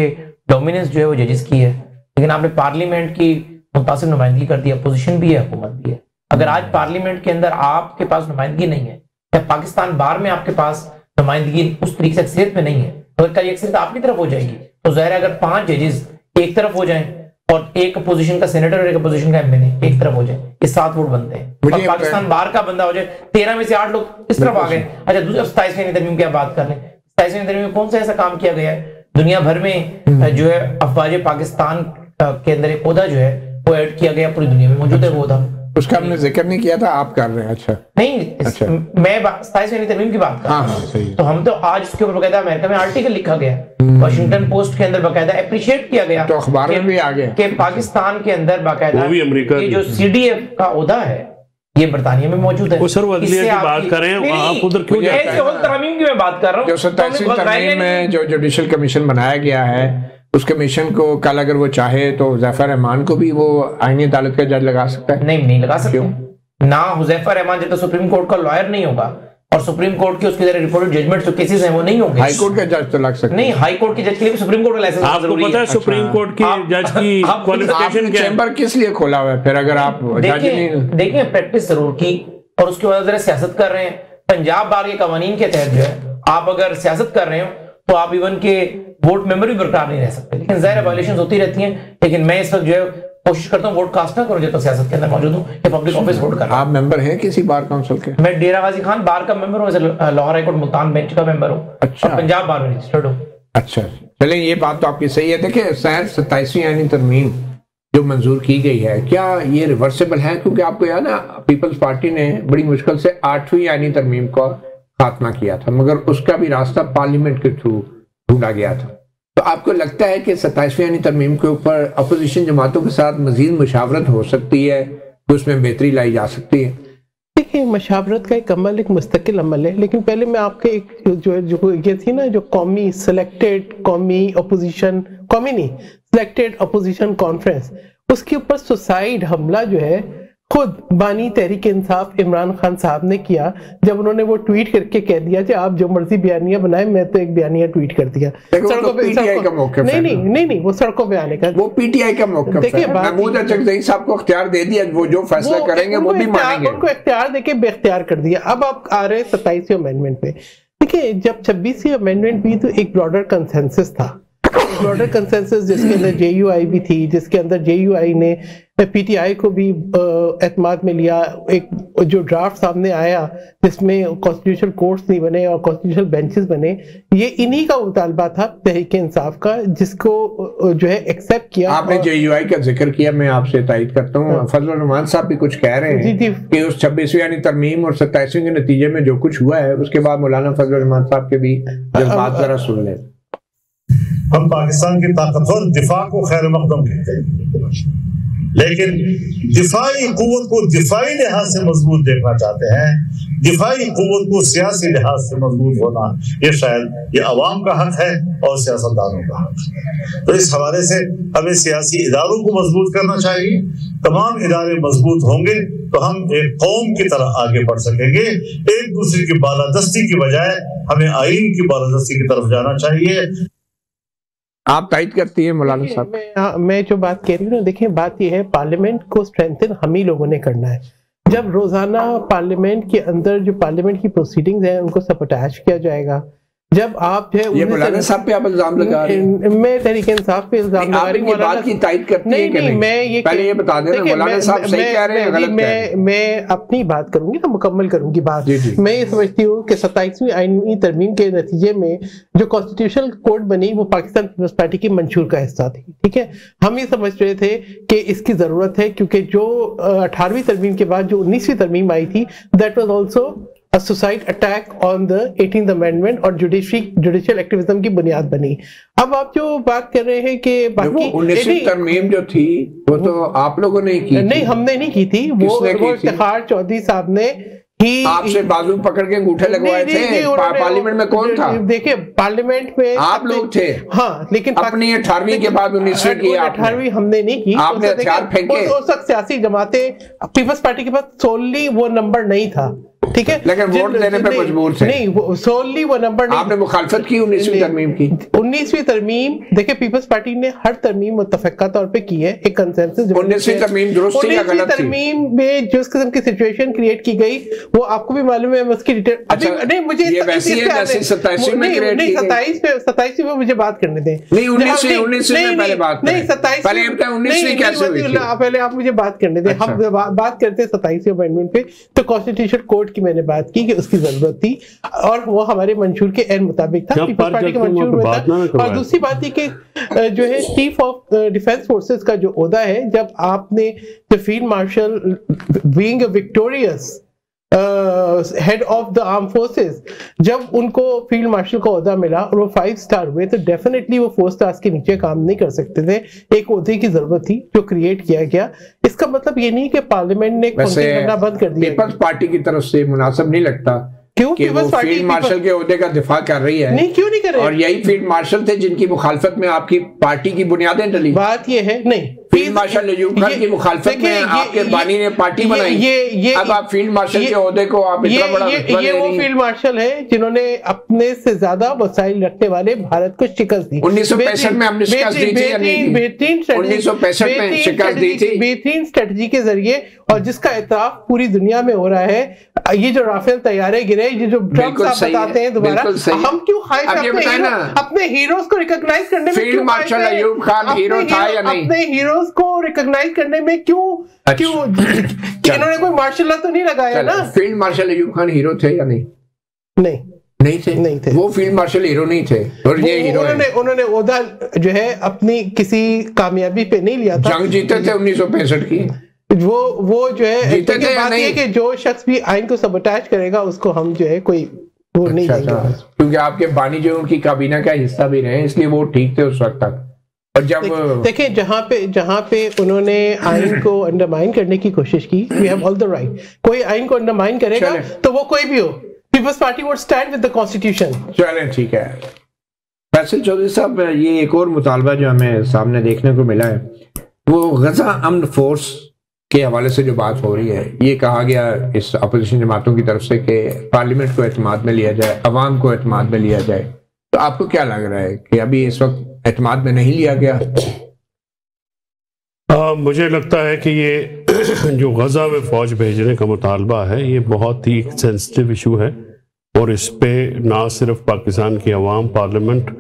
डोमिनेंस जो है वो जजेस की है, लेकिन आपने पार्लियामेंट की मुतासिब नुमाइंदगी कर दी, अपोजिशन भी है, हुकूमत भी है। अगर आज पार्लियामेंट के अंदर आपके पास नुमाइंदगी नहीं है, या पाकिस्तान बार में आपके पास नुमाइंदगी उस तरीके से अक्सरियत में नहीं है, अगर कल अक्सरियत आपकी तरफ हो जाएगी तो जाहिर है अगर 5 जजेस एक तरफ हो जाएं और एक अपोजिशन का सेनेटर और एक अपोजिशन का एमएलए एक तरफ हो जाए, ये 7 वोट बनते हैं, और पाकिस्तान बार का बंदा हो जाए 13 में से 8 लोग इस तरफ आ गए। अच्छा, दूसरा 27वीं तरमीम की बात कर लें, 27वीं तरमीम में कौन सा ऐसा काम किया गया है? दुनिया भर में जो है अफवाज पाकिस्तान के अंदर एक पौधा जो है वो ऐड किया गया, पूरी दुनिया में मौजूद है वो पौधा, उसका हमने जिक्र नहीं किया था, आप कर रहे हैं। अच्छा नहीं, अच्छा। मैं 27वीं तरमीम की बात कर रहा हूं, तो हम तो आज उसके ऊपर बकायदा अमेरिका में आर्टिकल लिखा गया, वाशिंगटन पोस्ट के अंदर बकायदा अप्रिशिएट किया गया, तो अखबार में भी आ गया कि पाकिस्तान के अंदर बकायदा ये जो CDF का ओहदा है ये बरतानिया में मौजूद है। वो सर वज़ीर की बात कर रहे हैं, आप उधर क्यों जाते हैं? तरमीम की मैं बात कर रहा हूं, जो 27वीं तरमीम में जो जुडिशियल कमीशन बनाया गया है, उस कमीशन को कल अगर वो चाहे तो हुज़ैफा रहमान को भी वो आईनी अदालत का जज लगा सकता है? नहीं लगा सकते ना। हुज़ैफा रहमान जब तक सुप्रीम कोर्ट का लॉयर नहीं होगा और सुप्रीम कोर्ट की उसके रिपोर्टेड जजमेंट जो केसेस हैं वो नहीं होंगे, हाई कोर्ट का जज तो लग सकता है। नहीं, हाई कोर्ट के जज के लिए सुप्रीम कोर्ट का लाइसेंस आपको पता है सुप्रीम कोर्ट की जज की क्वालिफिकेशन क्या है? चैम्बर किस लिए खोला हुआ है फिर अगर आप जज नहीं? देखिए, प्रैक्टिस जरूर की और उसके बाद जरा सियासत कर रहे हैं। पंजाब बार के कवानीन के तहत जो है आप अगर सियासत कर रहे हो तो आप इवन के वोट मेंबर भी बरकरार नहीं रह सकते, लेकिन ज़ाहिर वायलेशंस होती रहती हैं। लेकिन मैं इस वक्त जो है कोशिश करता हूँ वोट कास्ट ना करूँ जब तक सियासत के अंदर मौजूद हूँ या पब्लिक ऑफिस वोट कर। आप मेंबर हैं किसी बार काउंसिल के? मैं डेरा गाजी खान बार का मेंबर हूँ, Lahore high court Multan bench का मेंबर हूँ। अच्छा। और पंजाब बार में रजिस्टर्ड हूँ। अच्छा, चलें, ये बात तो आपकी सही है। देखिए, 27वीं आईनी तरमीम जो मंजूर की गई है, क्या ये रिवर्सिबल है? क्योंकि आपको याद है पीपल्स पार्टी ने बड़ी मुश्किल से 8वीं आईनी तरमीम का खात्मा किया था, मगर उसका भी रास्ता पार्लियामेंट के थ्रू ढूंढा गया था। तो आपको लगता है कि 27वीं आईनी तरमीम के ऊपर अपोजिशन जमातों के साथ मजीद मुशावरत हो सकती है, तो उसमें बेहतरी लाई जा सकती है? देखिए, मशावरत का एक अमल एक मुस्तकिल अमल है, लेकिन पहले मैं आपके एक जो ये थी ना, जो कौमी सिलेक्टेड अपोजिशन कॉन्फ्रेंस, उसके ऊपर सुसाइड हमला जो है खुद बानी तहरीक इंसाफ इमरान खान साहब ने किया, जब उन्होंने वो ट्वीट करके कह दिया कि आप जो मर्जी बयानिया बनाए, मैं तो एक बयानिया ट्वीट कर दिया। सड़कों पे नहीं, वो सड़कों पे आने का, वो पीटीआई का मौक़िफ़ है। महमूद अचकज़ई साहब को इख्तियार दे दिया, वो जो फैसला करेंगे वो भी मानेंगे, उनको इख्तियार देके बेख्तियार कर दिया। अब आप आ रहे 27वीं अमेंडमेंट पे। देखिए, जब 26वीं अमेंडमेंट हुई तो एक ब्रॉडर कंसेंसस था, ब्रॉडर कंसेंसस जिसके अंदर JUI भी थी, जिसके अंदर JUI ने PTI को भी एतमाद में लिया। एक जो ड्राफ्ट सामने आया जिसमें कॉन्स्टिट्यूशनल कोर्ट्स नहीं बने और कॉन्स्टिट्यूशनल बेंचेस बने, ये इन्हीं का मुतालबा था तहरीक इंसाफ का, जिसको जो है एक्सेप्ट किया। आपने JUI का जिक्र किया, मैं आपसे तायद करता हूँ। फजल रहमान साहब भी कुछ कह रहे हैं कि उस 26वीं यानी तरमीम और 27वीं के नतीजे में जो कुछ हुआ है, उसके बाद मौलाना फजल रहमान साहब के भी जज्बात जरा सुन लें। हम पाकिस्तान की ताकतवर दिफा को खैर मकदम कहते हैं, लेकिन दिफाई कुव्वत को दिफाई लिहाज से मजबूत देखना चाहते हैं, दिफाई कुव्वत को सियासी लिहाज से मजबूत होना, ये शायद ये अवाम का हक है और सियासतदानों का हक। तो इस हवाले से हमें सियासी इदारों को मजबूत करना चाहिए। तमाम इदारे मजबूत होंगे तो हम एक कौम की तरह आगे बढ़ सकेंगे। एक दूसरे की बालादस्ती की बजाय हमें आईन की बालादस्ती की तरफ जाना चाहिए। आप तायद करती है मौलाना साहब? मैं जो बात कह रही हूँ ना, देखिए बात यह है, पार्लियामेंट को स्ट्रेंथन हम ही लोगों ने करना है। जब रोजाना पार्लियामेंट के अंदर जो पार्लियामेंट की प्रोसीडिंग्स हैं उनको सबटाश किया जाएगा, जब आप जो है ये मौलाना साहब पे आप इल्जाम लगा रहे हैं। मैं तहरीक इंसाफ पे इल्जाम लगा रही हूं, बात की तायद करती है कि नहीं? मैं ये पहले ये बता देना, मौलाना साहब सही कह रहे हैं, गलत कह रहे हैं। मैं अपनी बात करूंगी ना, मुकम्मल करूंगी बात। मैं ये समझती हूँ कि 27वीं आईनी तरमीम के नतीजे में जो कॉन्स्टिट्यूशनल कोड बनी वो पाकिस्तान पीपल्स पार्टी की मंशूर का हिस्सा थी। ठीक है, हम ये समझ रहे थे कि इसकी जरूरत है, क्योंकि जो 18वीं तरमीम के बाद जो 19वीं तरमीम आई थी, that was also A suicide attack on the 18th amendment और जुडिशियल एक्टिविज्म की बुनियाद बनी। अब आप जो बात कर रहे हैं कि बाकी 19वीं तरमीम जो थी वो तो आप लोगों ने की थी। नहीं, हमने नहीं की थी, वो इफ्तिखार चौधरी साहब ने आपसे बाजू पकड़ के अंगूठे लगवाए थे। पार्लियामेंट में कौन था? देखिए पार्लियामेंट में आप लोग थे। हाँ, लेकिन अपनी 18वीं के बाद 19वीं की 18वीं हमने नहीं की। आपने हथियार फेंके। उस वक्त सियासी जमातें, पीपल्स पार्टी के पास सोलली वो नंबर नहीं था, ठीक है, लेकिन वोट देने पे मजबूर थे। नहीं, सोलली वो नंबर नहीं। आपने मुखालफत की 19वीं तरमीम की? 19वीं तरमीम देखिए पीपल्स पार्टी ने हर तरमीम मुतफक्का तौर पे की है, एक कंसेंसस। 19वीं तरमीम दुरुस्त थी या गलत थी? तरमीम में जिस किस्म की सिचुएशन क्रिएट की गई वो आपको भी मालूम है, उसकी डिटेल अभी नहीं मुझे ये वैसी है जैसे 27 में क्रिएट की गई। 27 में मुझे बात करने दें। नहीं 19वीं में पहले बात नहीं 27 पहले 19वीं कैसे हुई थी? पहले आप मुझे बात करने दें। हम बात करते हैं 27वें अमेंडमेंट पे। तो कॉन्स्टिट्यूशन कोर्ट की मैंने बात की कि उसकी जरूरत थी और वो हमारे मंशूर के एन मुताबिक था, पीपल्स पार्टी के मंशूर में था। और दूसरी बात है कि जो है चीफ ऑफ डिफेंस फोर्सेस का जो ओहदा है, जब आपने the field marshal being victorious head of the arm forces, जब उनको फील्ड मार्शल का ओहदा मिला और वो 5 स्टार हुए, तो डेफिनेटली वो 4 स्टार्स के नीचे काम नहीं कर सकते थे। एक ओहदे की जरूरत थी जो क्रिएट किया गया। इसका मतलब ये नहीं कि पार्लियामेंट ने करना बंद कर दिया। पीपल्स पार्टी की तरफ से मुनासिब नहीं लगता क्यों कि वो फील्ड मार्शल के ओहदे का दिफा कर रही है? नहीं, क्यों नहीं कर रहे? और यही फील्ड मार्शल थे जिनकी मुखालफत में आपकी पार्टी की बुनियादें डली। बात ये है, नहीं फील्ड मार्शल अयूब खान की मुखालफत में आपके बानी ने पार्टी बनाई। अब आप फील्ड मार्शल के ओहदे को आप इतना बड़ा ये वो फील्ड मार्शल है जिन्होंने अपने से ज्यादा वसाइल रखने वाले भारत को शिकस्त दी। 1965 में हमने शिकस्त दी थी या नहीं? बेहतरीन 1965 में शिकस्त दी थी, बेहतरीन स्ट्रेटजी के जरिए, और जिसका इतराफ पूरी दुनिया में हो रहा है। ये जो राफेल तैयारे गिरे, ये जो ट्रम्प साहब बताते हैं दोबारा, हम क्यों अपने हीरोज को रिकॉग्नाइज करने में? Field marshal Ayub Khan hero था या नहीं? अपने हीरोज को रिकॉग्नाइज करने में क्यों इन्होंने कोई मार्शल लॉ तो नहीं लगाया ना? Field marshal Ayub Khan hero थे या नहीं? नहीं थे। वो फील्ड मार्शल हीरो नहीं थे और ये हीरो उन्होंने ओहदा जो है अपनी किसी कामयाबी पे नहीं लिया था। जंग जीते थे 1965 की। वो जो है बात है कि जो शख्स भी आइन को सबोटाज करेगा उसको हम जो है कोई वो नहीं देंगे। क्योंकि आपके बानी जो उनकी काबीना का हिस्सा भी रहे, इसलिए वो ठीक थे उस वक्त तक। और जब देखिए जहां पे उन्होंने आइन को अंडरमाइन करने की कोशिश की, we have all the right. कोई आइन को अंडरमाइन करेगा तो वो कोई भी हो, People's Party would stand with the constitution. चलें ठीक है। फैसल चौधरी साहब, ये एक और मुतालबा जो हमें सामने देखने को मिला है, वो गजा अमन फोर्स के हवाले से जो बात हो रही है, ये कहा गया इस अपोजिशन जमातों की तरफ से कि पार्लियामेंट को एतमाद में लिया जाए, अवाम को एतमाद में लिया जाए। तो आपको क्या लग रहा है कि अभी इस वक्त एतमाद में नहीं लिया गया? मुझे लगता है कि ये जो गजा में फौज भेजने का मुतालबा है, ये बहुत ही सेंसिटिव इशू है और इस पे ना सिर्फ पाकिस्तान की अवाम, पार्लियामेंट,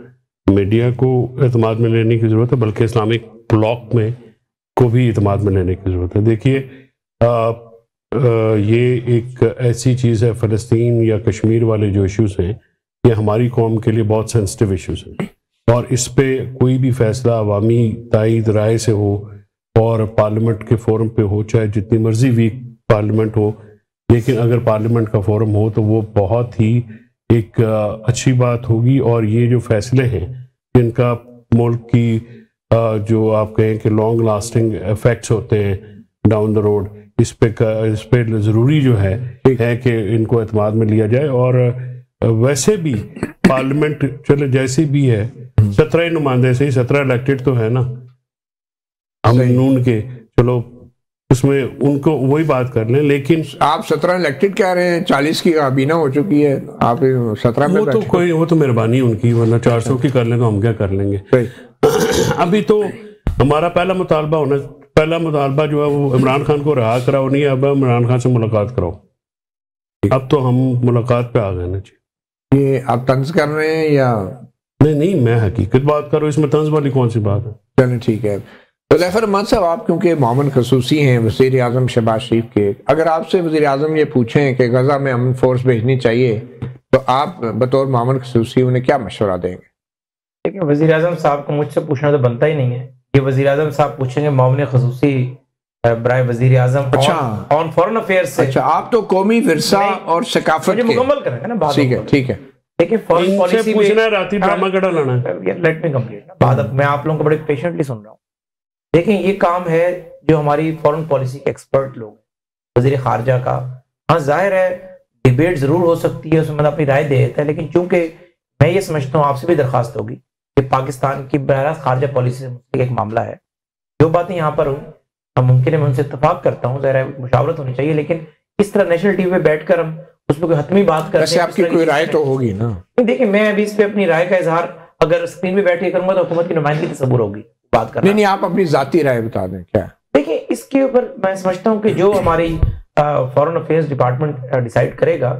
मीडिया को एतमाद में लेने की ज़रूरत है, बल्कि इस्लामिक ब्लॉक में को भी एतमाद में लेने की ज़रूरत है। देखिए ये एक ऐसी चीज़ है, फ़लस्तीन या कश्मीर वाले जो इश्यूज़ हैं, ये हमारी कौम के लिए बहुत सेंसिटिव इश्यूज़ हैं और इस पे कोई भी फैसला अवामी ताईद राय से हो और पार्लियामेंट के फोरम पे हो, चाहे जितनी मर्जी वीक पार्लियामेंट हो, लेकिन अगर पार्लियामेंट का फोरम हो तो वो बहुत ही एक अच्छी बात होगी। और ये जो फैसले हैं जिनका मुल्क की जो आप कहें कि लॉन्ग लास्टिंग इफेक्ट्स होते हैं डाउन द रोड, इस पे ज़रूरी जो है कि इनको एतमाद में लिया जाए। और वैसे भी पार्लियामेंट चले जैसी भी है, 17 नुमाइंदे से ही 17 इलेक्टेड तो है ना हम नून के, चलो उसमें उनको वही बात कर लें। लेकिन आप 17 इलेक्टेड कह रहे हैं, 40 की काबीना हो चुकी है, आप 17 में वो तो मेहरबानी उनकी, वरना 400 की कर लें तो हम क्या कर लेंगे। अभी तो हमारा पहला मुतालबा जो है वो इमरान खान को रहा कराओ, नहीं अब इमरान खान से मुलाकात कराओ। अब तो हम मुलाकात पे आ गए ना जी। ये आप तंज कर रहे हैं या नहीं मैं हकीकत बात कर रहा हूँ, इसमें तंज वाली कौन सी बात है? चलिए ठीक है। तो ज़फ़र अहमद साहब, आप क्योंकि मोमिन खसूसी हैं वज़ीर आज़म शहबाज शरीफ के, अगर आपसे वज़ीर आज़म ये पूछें कि गजा में अमन फोर्स भेजनी चाहिए, तो आप बतौर मोमिन खसूसी उन्हें क्या मशवरा देंगे? देखिए, वज़ीर आज़म साहब को मुझसे पूछना तो बनता ही नहीं है। ये वज़ीर आज़म साहब पूछेंगे मोमिन खसूसी बराए वज़ीर आज़म ऑन फॉरेन अफेयर्स से। अच्छा, आप तो कौमी विरसा और सकाफत के मुकम्मल करेंगे ना बात। ठीक है। देखिए, फॉरेन पॉलिसी पूछना है, राती ड्रामा कड़ा लाना है। लेट मी कंप्लीट बात, मैं आप लोगों को बड़े पेशेंटली सुन रहा हूँ। देखिए, ये काम है जो हमारी फॉरेन पॉलिसी के एक्सपर्ट लोग, वज़ीर खारजा का। हाँ, जाहिर है डिबेट जरूर हो सकती है, उसमें अपनी राय दे देता है, लेकिन चूंकि मैं ये समझता हूँ, आपसे भी दरखास्त होगी कि पाकिस्तान की बहरहाल खारजा पॉलिसी से मुताल्लिक एक मामला है, जो बातें यहाँ पर हम मुमकिन है मैं उनसे इत्तेफाक करता हूँ, ज़रा मुशावरत होनी चाहिए, लेकिन इस तरह नेशनल टीवी पे बैठकर हम उसमें कोई हतमी बात करते हैं। आपकी कोई राय तो होगी ना? देखिए, मैं अभी इस पे अपनी राय का इजहार अगर स्क्रीन पे बैठ के करूंगा तो हुकूमत की नुमाइंदगी तस्वुर होगी बात करना। नहीं, आप अपनी जाती राय बता दें क्या। देखिए, इसके ऊपर मैं समझता हूँ कि जो हमारी फॉरेन अफेयर्स डिपार्टमेंट डिसाइड करेगा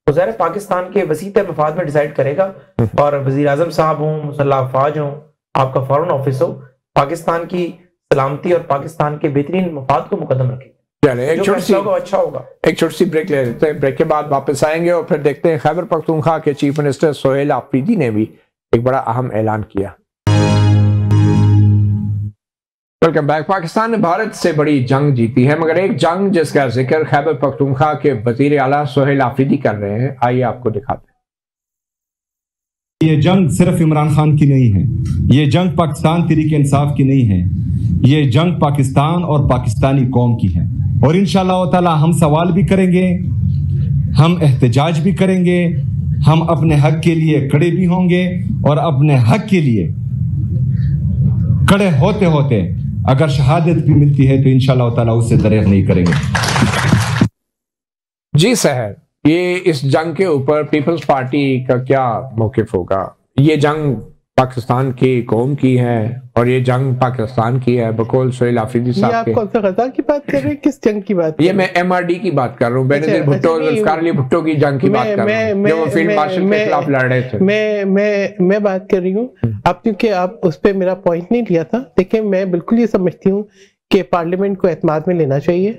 वो ज़ाहिर पाकिस्तान के वसीत मफाद में डिसाइड करेगा, और वज़ीर आज़म साहब हों, मुसल्लह अफवाज हों, आपका फॉरेन ऑफिस हो, पाकिस्तान की सलामती और पाकिस्तान के बेहतरीन मफाद को मुकदम रखेगा। चले एक अच्छा होगा। एक छोटी सी ब्रेक ले लेते हैं, ब्रेक के बाद वापस आएंगे और फिर देखते हैं खैबर पख्तूनख्वा के चीफ मिनिस्टर सोहेल आफरीदी ने भी एक बड़ा अहम ऐलान किया। Welcome back. पाकिस्तान ने भारत से बड़ी जंग जीती है, मगर एक जंग जिसका जिक्र खैबर पख्तूनख्वा के वजीर आला सोहेल आफरीदी कर रहे हैं, आइए आपको दिखाते हैं। ये जंग सिर्फ इमरान खान की नहीं है, ये जंग पाकिस्तान तहरीक इंसाफ की नहीं है, ये जंग पाकिस्तान और पाकिस्तानी कौम की है। और इंशाअल्लाह ताला हम सवाल भी करेंगे, हम एहतजाज भी करेंगे, हम अपने हक के लिए खड़े भी होंगे, और अपने हक के लिए खड़े होते होते अगर शहादत भी मिलती है तो इंशाअल्लाह ताला उससे दरेग नहीं करेंगे। जी सहर, ये इस जंग के ऊपर पीपल्स पार्टी का क्या मौकिफ होगा? ये जंग पाकिस्तान की कौम की है और ये जंग पाकिस्तान की है, बकौल सोहेल आफरीदी साहब आप कौन सा गजा की बात कर रहे हैं, किस जंग की बात? ये मैं MRD की बात कर रहा हूँ, बेनजीर भुट्टो, जुल्फिकार अली भुट्टो की जंग की बात कर रहा हूँ, जो वो फील्ड मार्शल के खिलाफ लड़ रहे थे। मैं बात कर रही हूँ, आप क्योंकि आप उस पर मेरा पॉइंट नहीं लिया था। देखिए, मैं बिल्कुल ये समझती हूँ कि पार्लियामेंट को एतमाद में लेना चाहिए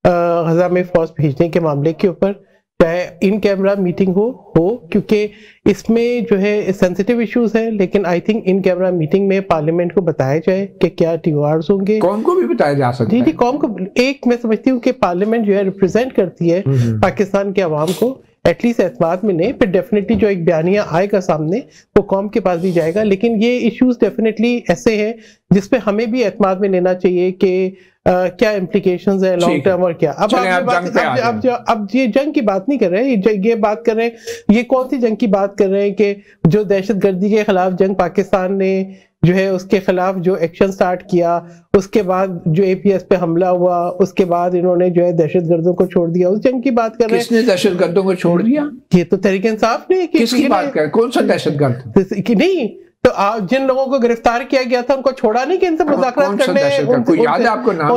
गजा में फौज भेजने के मामले के ऊपर, चाहे इन कैमरा मीटिंग हो, क्योंकि इसमें जो है सेंसिटिव इश्यूज है, लेकिन I think in camera meeting में पार्लियामेंट को बताया जाए कि क्या TORs होंगे, कौम को भी बताया जा सकता है। जी, कौम को एक मैं समझती हूँ कि पार्लियामेंट जो है रिप्रेजेंट करती है पाकिस्तान के अवाम को, एटलीस्ट एतमाद में नहीं, फिर डेफिनेटली जो एक बयानिया आएगा सामने वो कौम के पास भी जाएगा, लेकिन ये इश्यूज डेफिनेटली ऐसे हैं जिसपे हमें भी एतमाद में लेना चाहिए कि क्या इम्प्लीकेशंस है लॉन्ग टर्म और क्या। अब ये जंग की बात नहीं कर रहे हैं, ये बात कर रहे हैं, ये कौन सी जंग की बात कर रहे हैं कि जो दहशतगर्दी के खिलाफ जंग पाकिस्तान ने जो है उसके खिलाफ जो एक्शन स्टार्ट किया, उसके बाद जो APS पे हमला हुआ, उसके बाद इन्होंने जो है दहशतगर्दों को छोड़ दिया, उस जंग की बात कर रहे हैं। किसने दहशतगर्दों को छोड़ दिया? ये तो तहरीक इंसाफ ने। किसकी बात कर, कौन सा दहशतगर्द? कि नहीं तो जिन लोगों को गिरफ्तार किया गया था उनको छोड़ा नहीं कि इनसे मुज़ाकरात करने, याद है आपको नाम?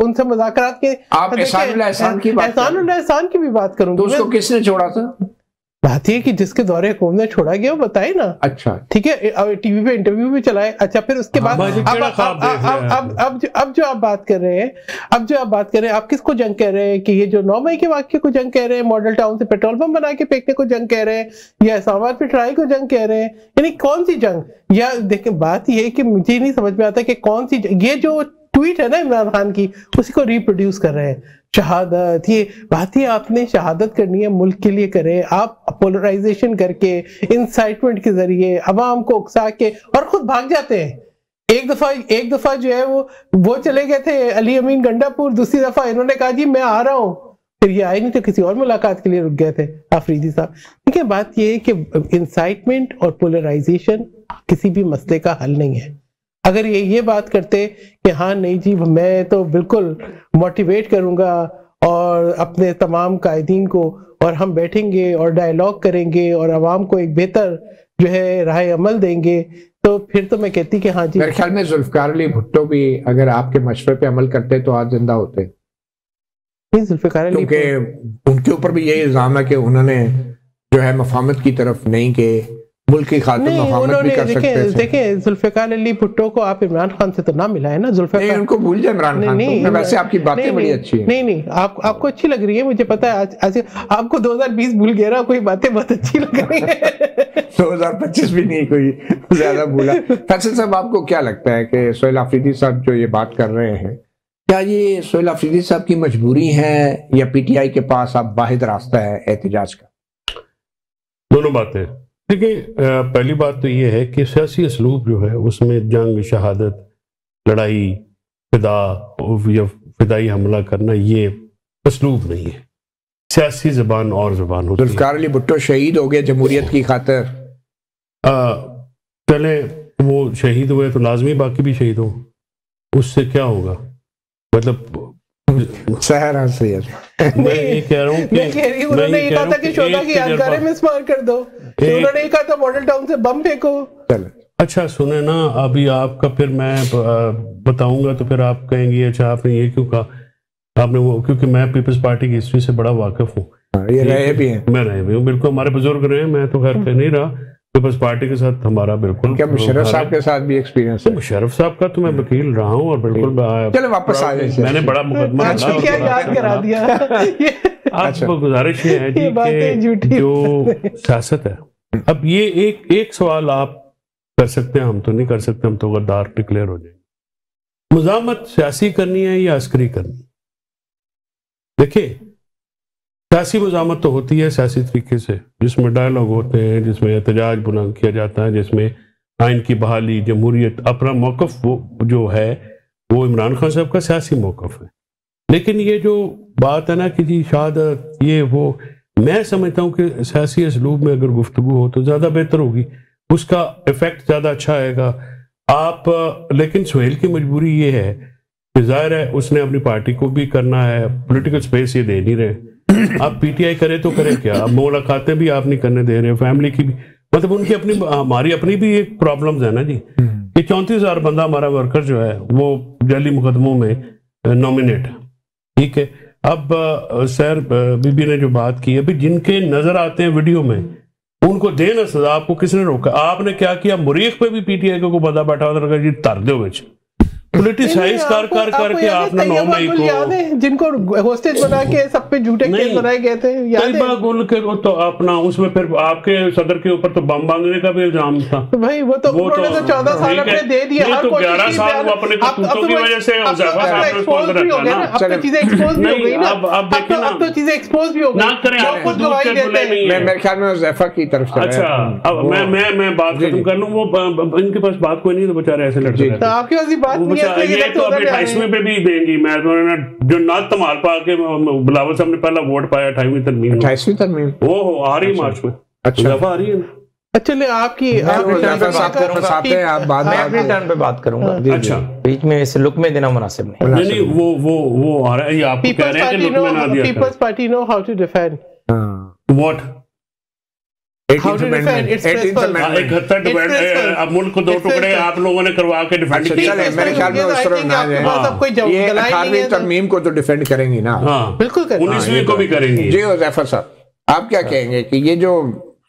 उनसे मुज़ाकरात के आप एहसान की भी बात करूंगी। तो उसको किसने छोड़ा था? बात ये कि जिसके दौरे हुकूमत में छोड़ा गया वो बताए ना। अच्छा, ठीक है, टीवी पे इंटरव्यू भी चलाए। अच्छा, फिर उसके बाद अब जो आप बात कर रहे हैं, आप किसको जंग कह रहे हैं? कि ये जो 9 मई के वाक्य को जंग कह रहे हैं, मॉडल टाउन से पेट्रोल पंप बना के फेंकने को जंग कह रहे हैं, या इस्लामाबाद पे ट्राई को जंग कह रहे हैं? यानी कौन सी जंग? या देखिए, बात ये है कि मुझे नहीं समझ में आता कि कौन सी ये जो ट्वीट है ना इमरान खान की, उसी को रिप्रोड्यूस कर रहे हैं। शहादत, ये बात ही आपने शहादत करनी है, मुल्क के लिए करें। आप पोलराइजेशन करके, इंसाइटमेंट के जरिए अवाम को उकसा के और खुद भाग जाते हैं। एक दफा जो है वो चले गए थे अली अमीन गंडापुर, दूसरी दफा इन्होंने कहा जी मैं आ रहा हूँ, फिर ये आए नहीं तो किसी और मुलाकात के लिए रुक गए थे आफरीदी साहब। ठीक है, बात ये है कि इंसाइटमेंट और पोलराइजेशन किसी भी मसले का हल नहीं है। अगर ये बात करते कि हाँ नहीं जी मैं तो बिल्कुल मोटिवेट करूंगा और अपने तमाम कायदीन को, और हम बैठेंगे और डायलॉग करेंगे और आवाम को एक बेहतर जो है राह अमल देंगे, तो फिर तो मैं कहती कि हाँ जी। मेरे ख्याल में जुल्फिकार अली भुट्टो भी अगर आपके मशवरे पे अमल करते तो आज जिंदा होते। जुल्फिकार अली, क्योंकि उनके ऊपर भी यही इल्जाम है कि उन्होंने जो है मफाहमत की तरफ नहीं के मुल्क की खातिर मफाहमत भी कर सकते थे। देखिए, जुल्फिकार अली भुट्टो को आप इमरान खान से तो ना मिला है ना। जुल्फिकार, उनको भूल जाए इमरान खान को। वैसे आपकी बातें बड़ी अच्छी हैं। नहीं, आपको अच्छी लग रही है, मुझे पता है। आज आपको 2020 भूल गया, कोई बातें बहुत अच्छी लग रही है। 2025 भी नहीं कोई ज्यादा भूला। फैसल साहब, आपको क्या लगता है कि सोहेल आफरीदी साहब जो ये बात कर रहे हैं, क्या ये सोहेल आफरीदी साहब की मजबूरी है या PTI के पास अब वाहिद रास्ता है एहतजाज का? दोनों बातें। देखिए, पहली बात तो ये है कि सियासी असलूब जो है उसमें जंग, शहादत, लड़ाई, फिदा या फिदाई हमला करना ये असलूब नहीं है। सियासी जबान और जबान होती है। जुल्फिकार अली भुट्टो शहीद हो गए जमहूरियत की खातिर। चले वो शहीद हुए तो लाजमी बाकी भी शहीद हो, उससे क्या होगा? मतलब सहर हंसी है। मैं ये कह रहा हूँ कि उन्होंने ये कहा था कि शोधा की यादगारें में इस्तेमाल कर दो, उन्होंने ये कहा था मॉडल टाउन से बम फेंको। अच्छा सुने ना, अभी आपका फिर मैं बताऊंगा तो फिर आप कहेंगे अच्छा आपने ये क्यों कहा, आपने वो, क्योंकि मैं पीपल्स पार्टी की हिस्ट्री से बड़ा वाकिफ हूँ। ये रहे भी हैं, मैं रहे भी हूँ, बिल्कुल हमारे बुजुर्ग रहे, मैं तो खैर नहीं रहा। पीपल्स पार्टी के साथ हमारा बिल्कुल, क्या मुशर्रफ साहब के साथ भी एक्सपीरियंस है? मुशर्रफ साहब का तो मैं वकील रहा हूँ और बिल्कुल चलो वापस आ जाए, मैंने बड़ा मुकदमा क्या याद करा दिया। आपको गुजारिश ये है जी कि जो सियासत है, अब ये एक सवाल आप कर सकते हैं, हम तो नहीं कर सकते, हम तो गद्दार डिक्लेयर हो जाएंगे। मुजामत सियासी करनी है या अस्करी करनी? देखिए सियासी मुजामत तो होती है सियासी तरीके से, जिसमें डायलॉग होते हैं, जिसमें एहतजाज बुलंद किया जाता है, जिसमें आइन की बहाली, जमहूरियत, अपना मौकफ वो जो है वो इमरान खान साहब का सियासी मौकफ है। लेकिन ये जो बात है ना कि जी शहादत ये वो, मैं समझता हूँ कि सियासी असलूब में अगर गुफ्तगू हो तो ज़्यादा बेहतर होगी, उसका इफेक्ट ज़्यादा अच्छा आएगा। आप लेकिन सुहेल की मजबूरी ये है कि जाहिर है उसने अपनी पार्टी को भी करना है, पॉलिटिकल स्पेस ये दे नहीं रहे। आप पीटीआई करे तो करे क्या, अब मुलाकातें भी आप नहीं करने दे रहे, फैमिली की भी, मतलब उनकी अपनी, हमारी अपनी भी एक प्रॉब्लम्स है ना जी कि 34,000 बंदा हमारा वर्कर जो है वो जाली मुकदमों में नॉमिनेट है, ठीक है। अब सर बीबी ने जो बात की है, जिनके नजर आते हैं वीडियो में उनको देना सजा, आपको किसने रोका? आपने क्या किया, मुरीख पे भी पीटीआई को बंदा बैठा हुआ था जी, तर दो बेच पोलिटिसाइज कर करके आपने 9 मई को जिनको होस्टेज बना के सब पे झूठे केस बनाए गए थे, याद है? गुल के तो अपना उसमें फिर आपके सदर के ऊपर तो बम बांधने का भी इल्जाम था। तो भाई वो तो उन्होंने तो 14 साल अपने दे दिए, हर तो 11 साल वो अपने करतूतों की वजह से हुज़ैफा साहब ने उसको अंदर रखा ना। अब तो चीजें एक्सपोज भी हो गई ना, अब देखिए ना, अब तो चीजें एक्सपोज भी हो गई ना करें, आप खुद गवाही देते हैं। मैं मेरे ख्याल में हुज़ैफा की तरफ से। अच्छा अब मैं बात खत्म कर लूं, वो इनके पास बात कोई नहीं, तो बेचारे ऐसे लड़ते रहते हैं। आपके पास ही बात नहीं है, 28वें पे भी देंगी। मैं तो जो नात तमाल पा के बिलावल साहब ने पहला वोट पाया 28वीं तरमीम, 28वीं तरमीम वो आ रही मार्च में। अच्छा आ रही है। चलिए आपकी मैं अपने टर्न पे बात करूंगा। अच्छा बीच में इसे लुक में देना मुनासिब नहीं। वो आ रहा है, ये आपको कह रहे हैं कि लुक में ना दिया। Peoples party know how to defend what, अब मुल्क को 2 टुकड़े आप लोगों ने करवा के डिफेंड किया। मेरे ख्याल में उस तरह ना जाए, ये 18वीं तरमीम को तो डिफेंड करेंगी ना, बिल्कुल करेंगी, 19वीं को भी करेंगी। जी हुज़ैफा साहब, आप क्या कहेंगे कि ये जो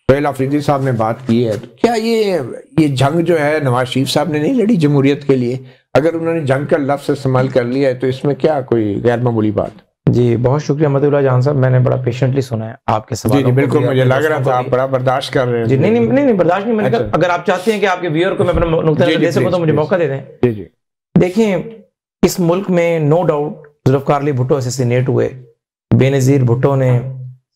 सुहेल अफरीदी साहब ने बात की है, तो क्या ये जंग जो है नवाज शरीफ साहब ने नहीं लड़ी जमहूरियत के लिए? अगर उन्होंने जंग का लफ्ज़ इस्तेमाल कर लिया है तो इसमें क्या कोई गैर मामूली बात? जी बहुत शुक्रिया अहमदुल्लाह जान साहब, मैंने बड़ा पेशेंटली सुना है आपके सवाल। जी बिल्कुल, मुझे लग रहा था आप बड़ा बर्दाश्त कर रहे हैं। जी नहीं बर्दाश्त नहीं, मैंने कहा अगर आप चाहते हैं कि आपके व्यूअर को मैं अपना नुक्ता नज़र दे सकूं तो मुझे मौका दे दें। जी जी देखिए, इस मुल्क में no doubt Zulfikar Ali Bhutto assassinated हुए, बेनज़ीर भुट्टो ने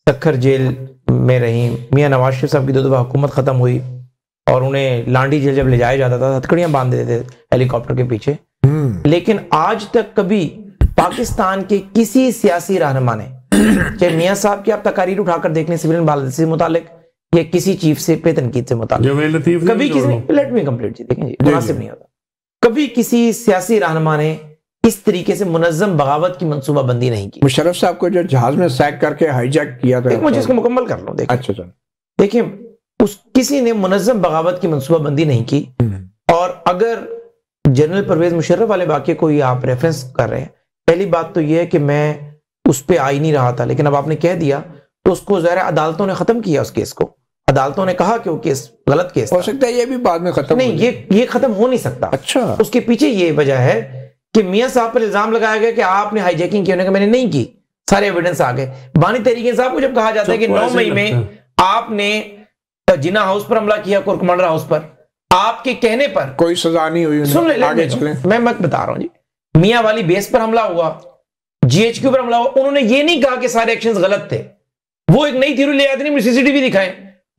सक्खर जेल में रही, मियां नवाज शरीफ साहब की 2 दफा हुकूमत खत्म हुई और उन्हें लांडी जेल जब ले जाया जाता था हथकड़ियां बांध देते थे हेलीकॉप्टर के पीछे। लेकिन आज तक कभी पाकिस्तान के किसी सियासी रहनुमा ने, चाहे मियां साहब की आप तकारीर उठाकर देख लें सिविलियन बालदे से मुतालिक या किसी चीफ से पे तनकीद से मुतालिक, कभी किसी ने, लेट मी कंप्लीट जी, देखें जी मुनासिब नहीं होता, कभी किसी सियासी रहनुमा ने इस तरीके से मुनज़्ज़म बगावत की मंसूबाबंदी नहीं की। मुशर्रफ साहब को जो जहाज में सैक करके हाईजैक किया था, मुझे इसको मुकम्मल कर लो। देखिए अच्छा देखिए, किसी ने मुनज़्ज़म बगावत की मंसूबाबंदी नहीं की। और अगर जनरल परवेज मुशर्रफ वाले वाक़े को ही आप रेफरेंस कर रहे हैं, पहली बात तो यह है कि मैं उस पर आ ही नहीं रहा था, लेकिन अब आपने कह दिया तो उसको ज़ाहिर अदालतों ने खत्म किया उस केस को। अदालतों ने कहा कि वो केस गलत केस हो सकता है, ये भी बाद में खत्म नहीं, ये खत्म हो नहीं सकता। अच्छा, उसके पीछे ये वजह है कि मियां साहब पर इल्जाम लगाया गया कि आपने हाईजैकिंग की, उन्होंने कहा मैंने नहीं की, सारे एविडेंस आ गए। बानी तहरीक इंसाफ को जब कहा जाता है कि 9 मई में आपने जिना हाउस पर हमला किया, कोर कमांडर हाउस पर, आपके कहने पर कोई सजा नहीं हुई, सुन ले, आगे मैं मत बता रहा हूं जी, मियां वाली बेस पर हमला हुआ, जीएचक्यू पर हमला हुआ, उन्होंने ये नहीं कहा कि सारे एक्शंस गलत थे। वो एक नई थ्योरी ले आते नहीं, सीसीटीवी दिखाएं,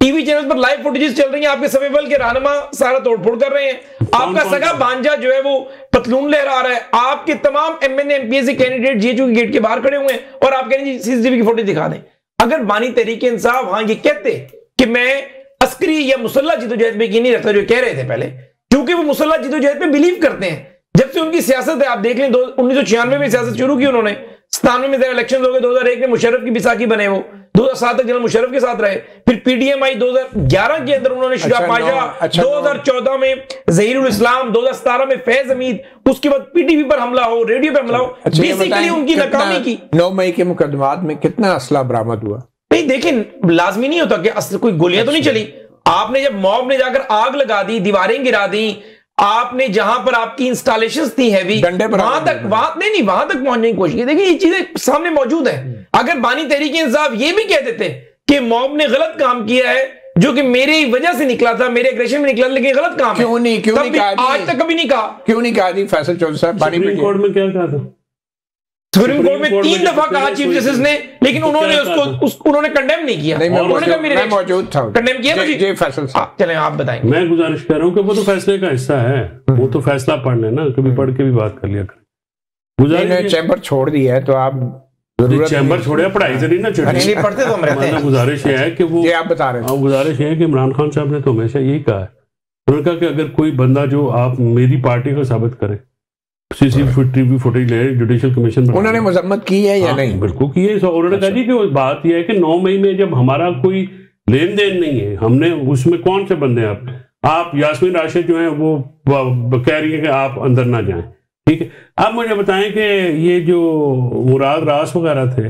टीवी चैनल पर लाइव फुटेजेस चल रही हैं, आपके सवेबल के रहनुमा सारा तोड़फोड़ कर रहे हैं, आपका सगा भांजा जो है वो पतलून लहरा रहा है, आपके तमाम एमएनए एमपीए से कैंडिडेट जीएचक्यू के गेट के बाहर खड़े हुए हैं और आप कह रहे हैं सीसीटीवी की फुटेज दिखा दें। अगर बानी तहरीक इंसाफ हाँ ये कहते कि मैं अस्करी या मुसल्ला जिदोजहद में यकीन नहीं रखता, जो कह रहे थे पहले, क्योंकि वो मुसल्ला जिदोजहद पे बिलीव करते हैं। जब से उनकी सियासत है, आप देख लें 1996 में सियासत शुरू की उन्होंने, 97 में इलेक्शन हो गए, 2001 में मुशर्रफ की बिसाकी बने, वो 2007 तक जनरल मुशर्रफ के साथ रहे, फिर पीडीएम आई 2011 के अंदर उन्होंने शुजा पाशा, 2014 में ज़हीरुल इस्लाम, 2017 में फैज हमीद, उसके बाद पीटीवी पर हमला हो, रेडियो पर हमला हो, बेसिकली उनकी नाकामी की। 9 मई के मुकदमात में कितना असला बरामद हुआ? नहीं देखें, लाजमी नहीं होता कि कोई गोलियां तो नहीं चली। आपने जब मॉब ने जाकर आग लगा दी, दीवारें गिरा दी, आपने जहां पर आपकी इंस्टॉलेशंस थी हैवी, वहां तक पहुंचने की कोशिश की। देखिए ये चीजें सामने मौजूद है। अगर बानी तहरीक इंसाफ ये भी कह देते कि मॉब ने गलत काम किया है, जो कि मेरी वजह से निकला था, मेरे एग्रेशन में निकला, लेकिन गलत काम क्यों नहीं कहा? आज तक कभी नहीं कहा। क्यों नहीं कहा जी फैसल चौधरी साहब? सुप्रीम कोर्ट में क्या कहा था? सुप्रीम कोर्ट में 3 दफा कहा चीफ जस्टिस ने, लेकिन उन्होंने उन्होंने कंडेम नहीं किया। मैं मौजूद था, कंडेम किया जी फैसल साहब। चलें आप बताएंगे। मैं गुजारिश कर रहा हूँ कि वो तो फैसले का हिस्सा है, वो तो फैसला पढ़ लेना, कभी पढ़ के भी बात कर लिया करें। चैम्बर छोड़ दिया है तो आप चैम्बर छोड़े, पढ़ाई से नहीं ना नहीं पढ़ते तो हम रहते हैं। गुजारिश ये है कि वो आप बता रहे हैं, गुजारिश ये है कि इमरान खान साहब ने तो हमेशा यही कहा है, उन्होंने कहा कि अगर कोई बंदा जो आप मेरी पार्टी को साबित करे, सीसीटीवी फुटेज ले, जुडिशियल कमीशन, उन्होंने मजम्मत की है या नहीं? बिल्कुल की है। उन्होंने कहा जी कि बात यह है कि 9 मई में जब हमारा कोई लेन देन नहीं है, हमने उसमें कौन से बंदे हैं आप यास्मीन राशिद जो है वो कह रही है कि आप अंदर ना जाएं, ठीक है। आप मुझे बताएं कि ये जो मुराद रास वगैरह थे,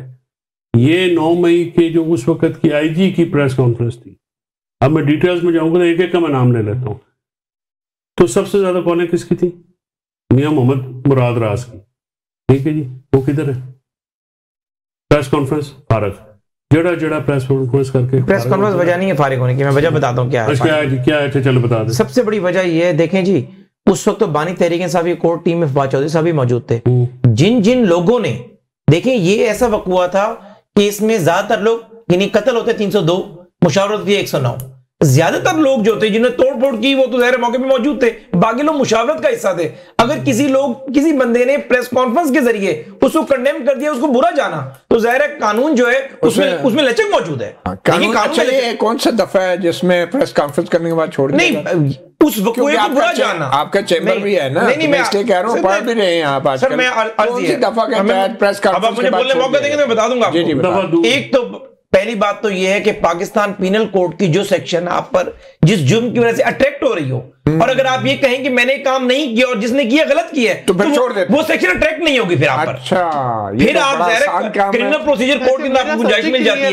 ये 9 मई के जो उस वक्त की आईजी की प्रेस कॉन्फ्रेंस थी, अब मैं डिटेल्स में जाऊंगा तो एक एक का मैं नाम ले लेता हूँ। तो सबसे ज्यादा कौन किसकी थी? मियां मोहम्मद मुराद रास की, ठीक है जी। वो किधर है? प्रेस कॉन्फ्रेंस फारग, जड़ा प्रेस कॉन्फ्रेंस करके। प्रेस कॉन्फ्रेंस वजह नहीं है फारिग होने की, मैं वजह बताता हूँ क्या है। क्या है चलो बता दे। सबसे बड़ी वजह ये है, देखें जी, उस वक्त तो बानी तहरीक इंसाफ की कोर्ट टीम में फवाद चौधरी साहब भी मौजूद थे। जिन जिन लोगों ने, देखें ये ऐसा वक्त हुआ था कि इसमें ज्यादातर लोग यानी कत्ल होते 302, मुशावरत की 109, ज्यादातर लोग जो थे जिन्होंने तोड़ फोड़ की वो तो ज़ाहिर मौके पे मौजूद थे, बाकी लोग मुशावरत का हिस्सा थे। अगर किसी बंदे ने प्रेस कॉन्फ्रेंस के जरिए उसको कंडेम कर दिया, उसको बुरा जाना, तो ज़ाहिर है कानून जो है उसमें लचक मौजूद है। कानून कौन सा दफा है जिसमें प्रेस कॉन्फ्रेंस करने के बाद छोड़ नहीं, उस वक्त को बुरा जाना। आपका चैम्बर भी है ना, नहीं मैं इसलिए कह रहा हूं, पढ़ भी रहे हैं आप आजकल। सर मैं कौन सी दफा के तहत प्रेस कॉन्फ्रेंस, अब मुझे बोलने मौका देंगे मैं बता दूंगा आपको। एक तो पहली बात तो यह है कि पाकिस्तान पीनल कोड की जो सेक्शन आप पर जिस जुर्म की वजह से अट्रैक्ट हो रही हो, और अगर आप ये कहें कि मैंने काम नहीं किया और जिसने किया गलत किया है, तो फिर छोड़ देते, वो सेक्शन अट्रैक्ट नहीं होगी फिर आप पर। अच्छा, फिर आप क्रिमिनल प्रोसीजर कोड के अंदर गुंजाइश मिल जाती है।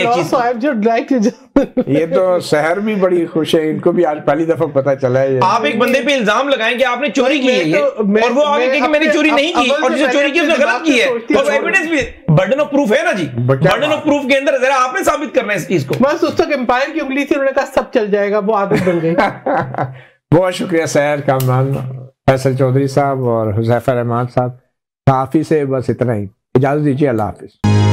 ये तो शहर भी बड़ी खुश है, इनको भी आज पहली दफा पता चला है। आप एक बंदे पे इल्जाम लगाएं कि आपने चोरी की है और वो आगे कहे कि मैंने चोरी नहीं की, और जिसने चोरी की उसने गलत की है, और एविडेंस भी, बर्डन ऑफ प्रूफ है ना जी। बर्डन ऑफ प्रूफ के अंदर जरा आपने साबित करना है इस चीज को। बस उस तक एम्पायर की उंगली से उन्होंने कहा सब चल जाएगा, वो आदत बन गई। बहुत शुक्रिया सैर कामरान फैसल चौधरी साहब और हुज़ैफा रहमान साहब। काफी से बस इतना ही, इजाजत दीजिए, अल्लाह हाफिज।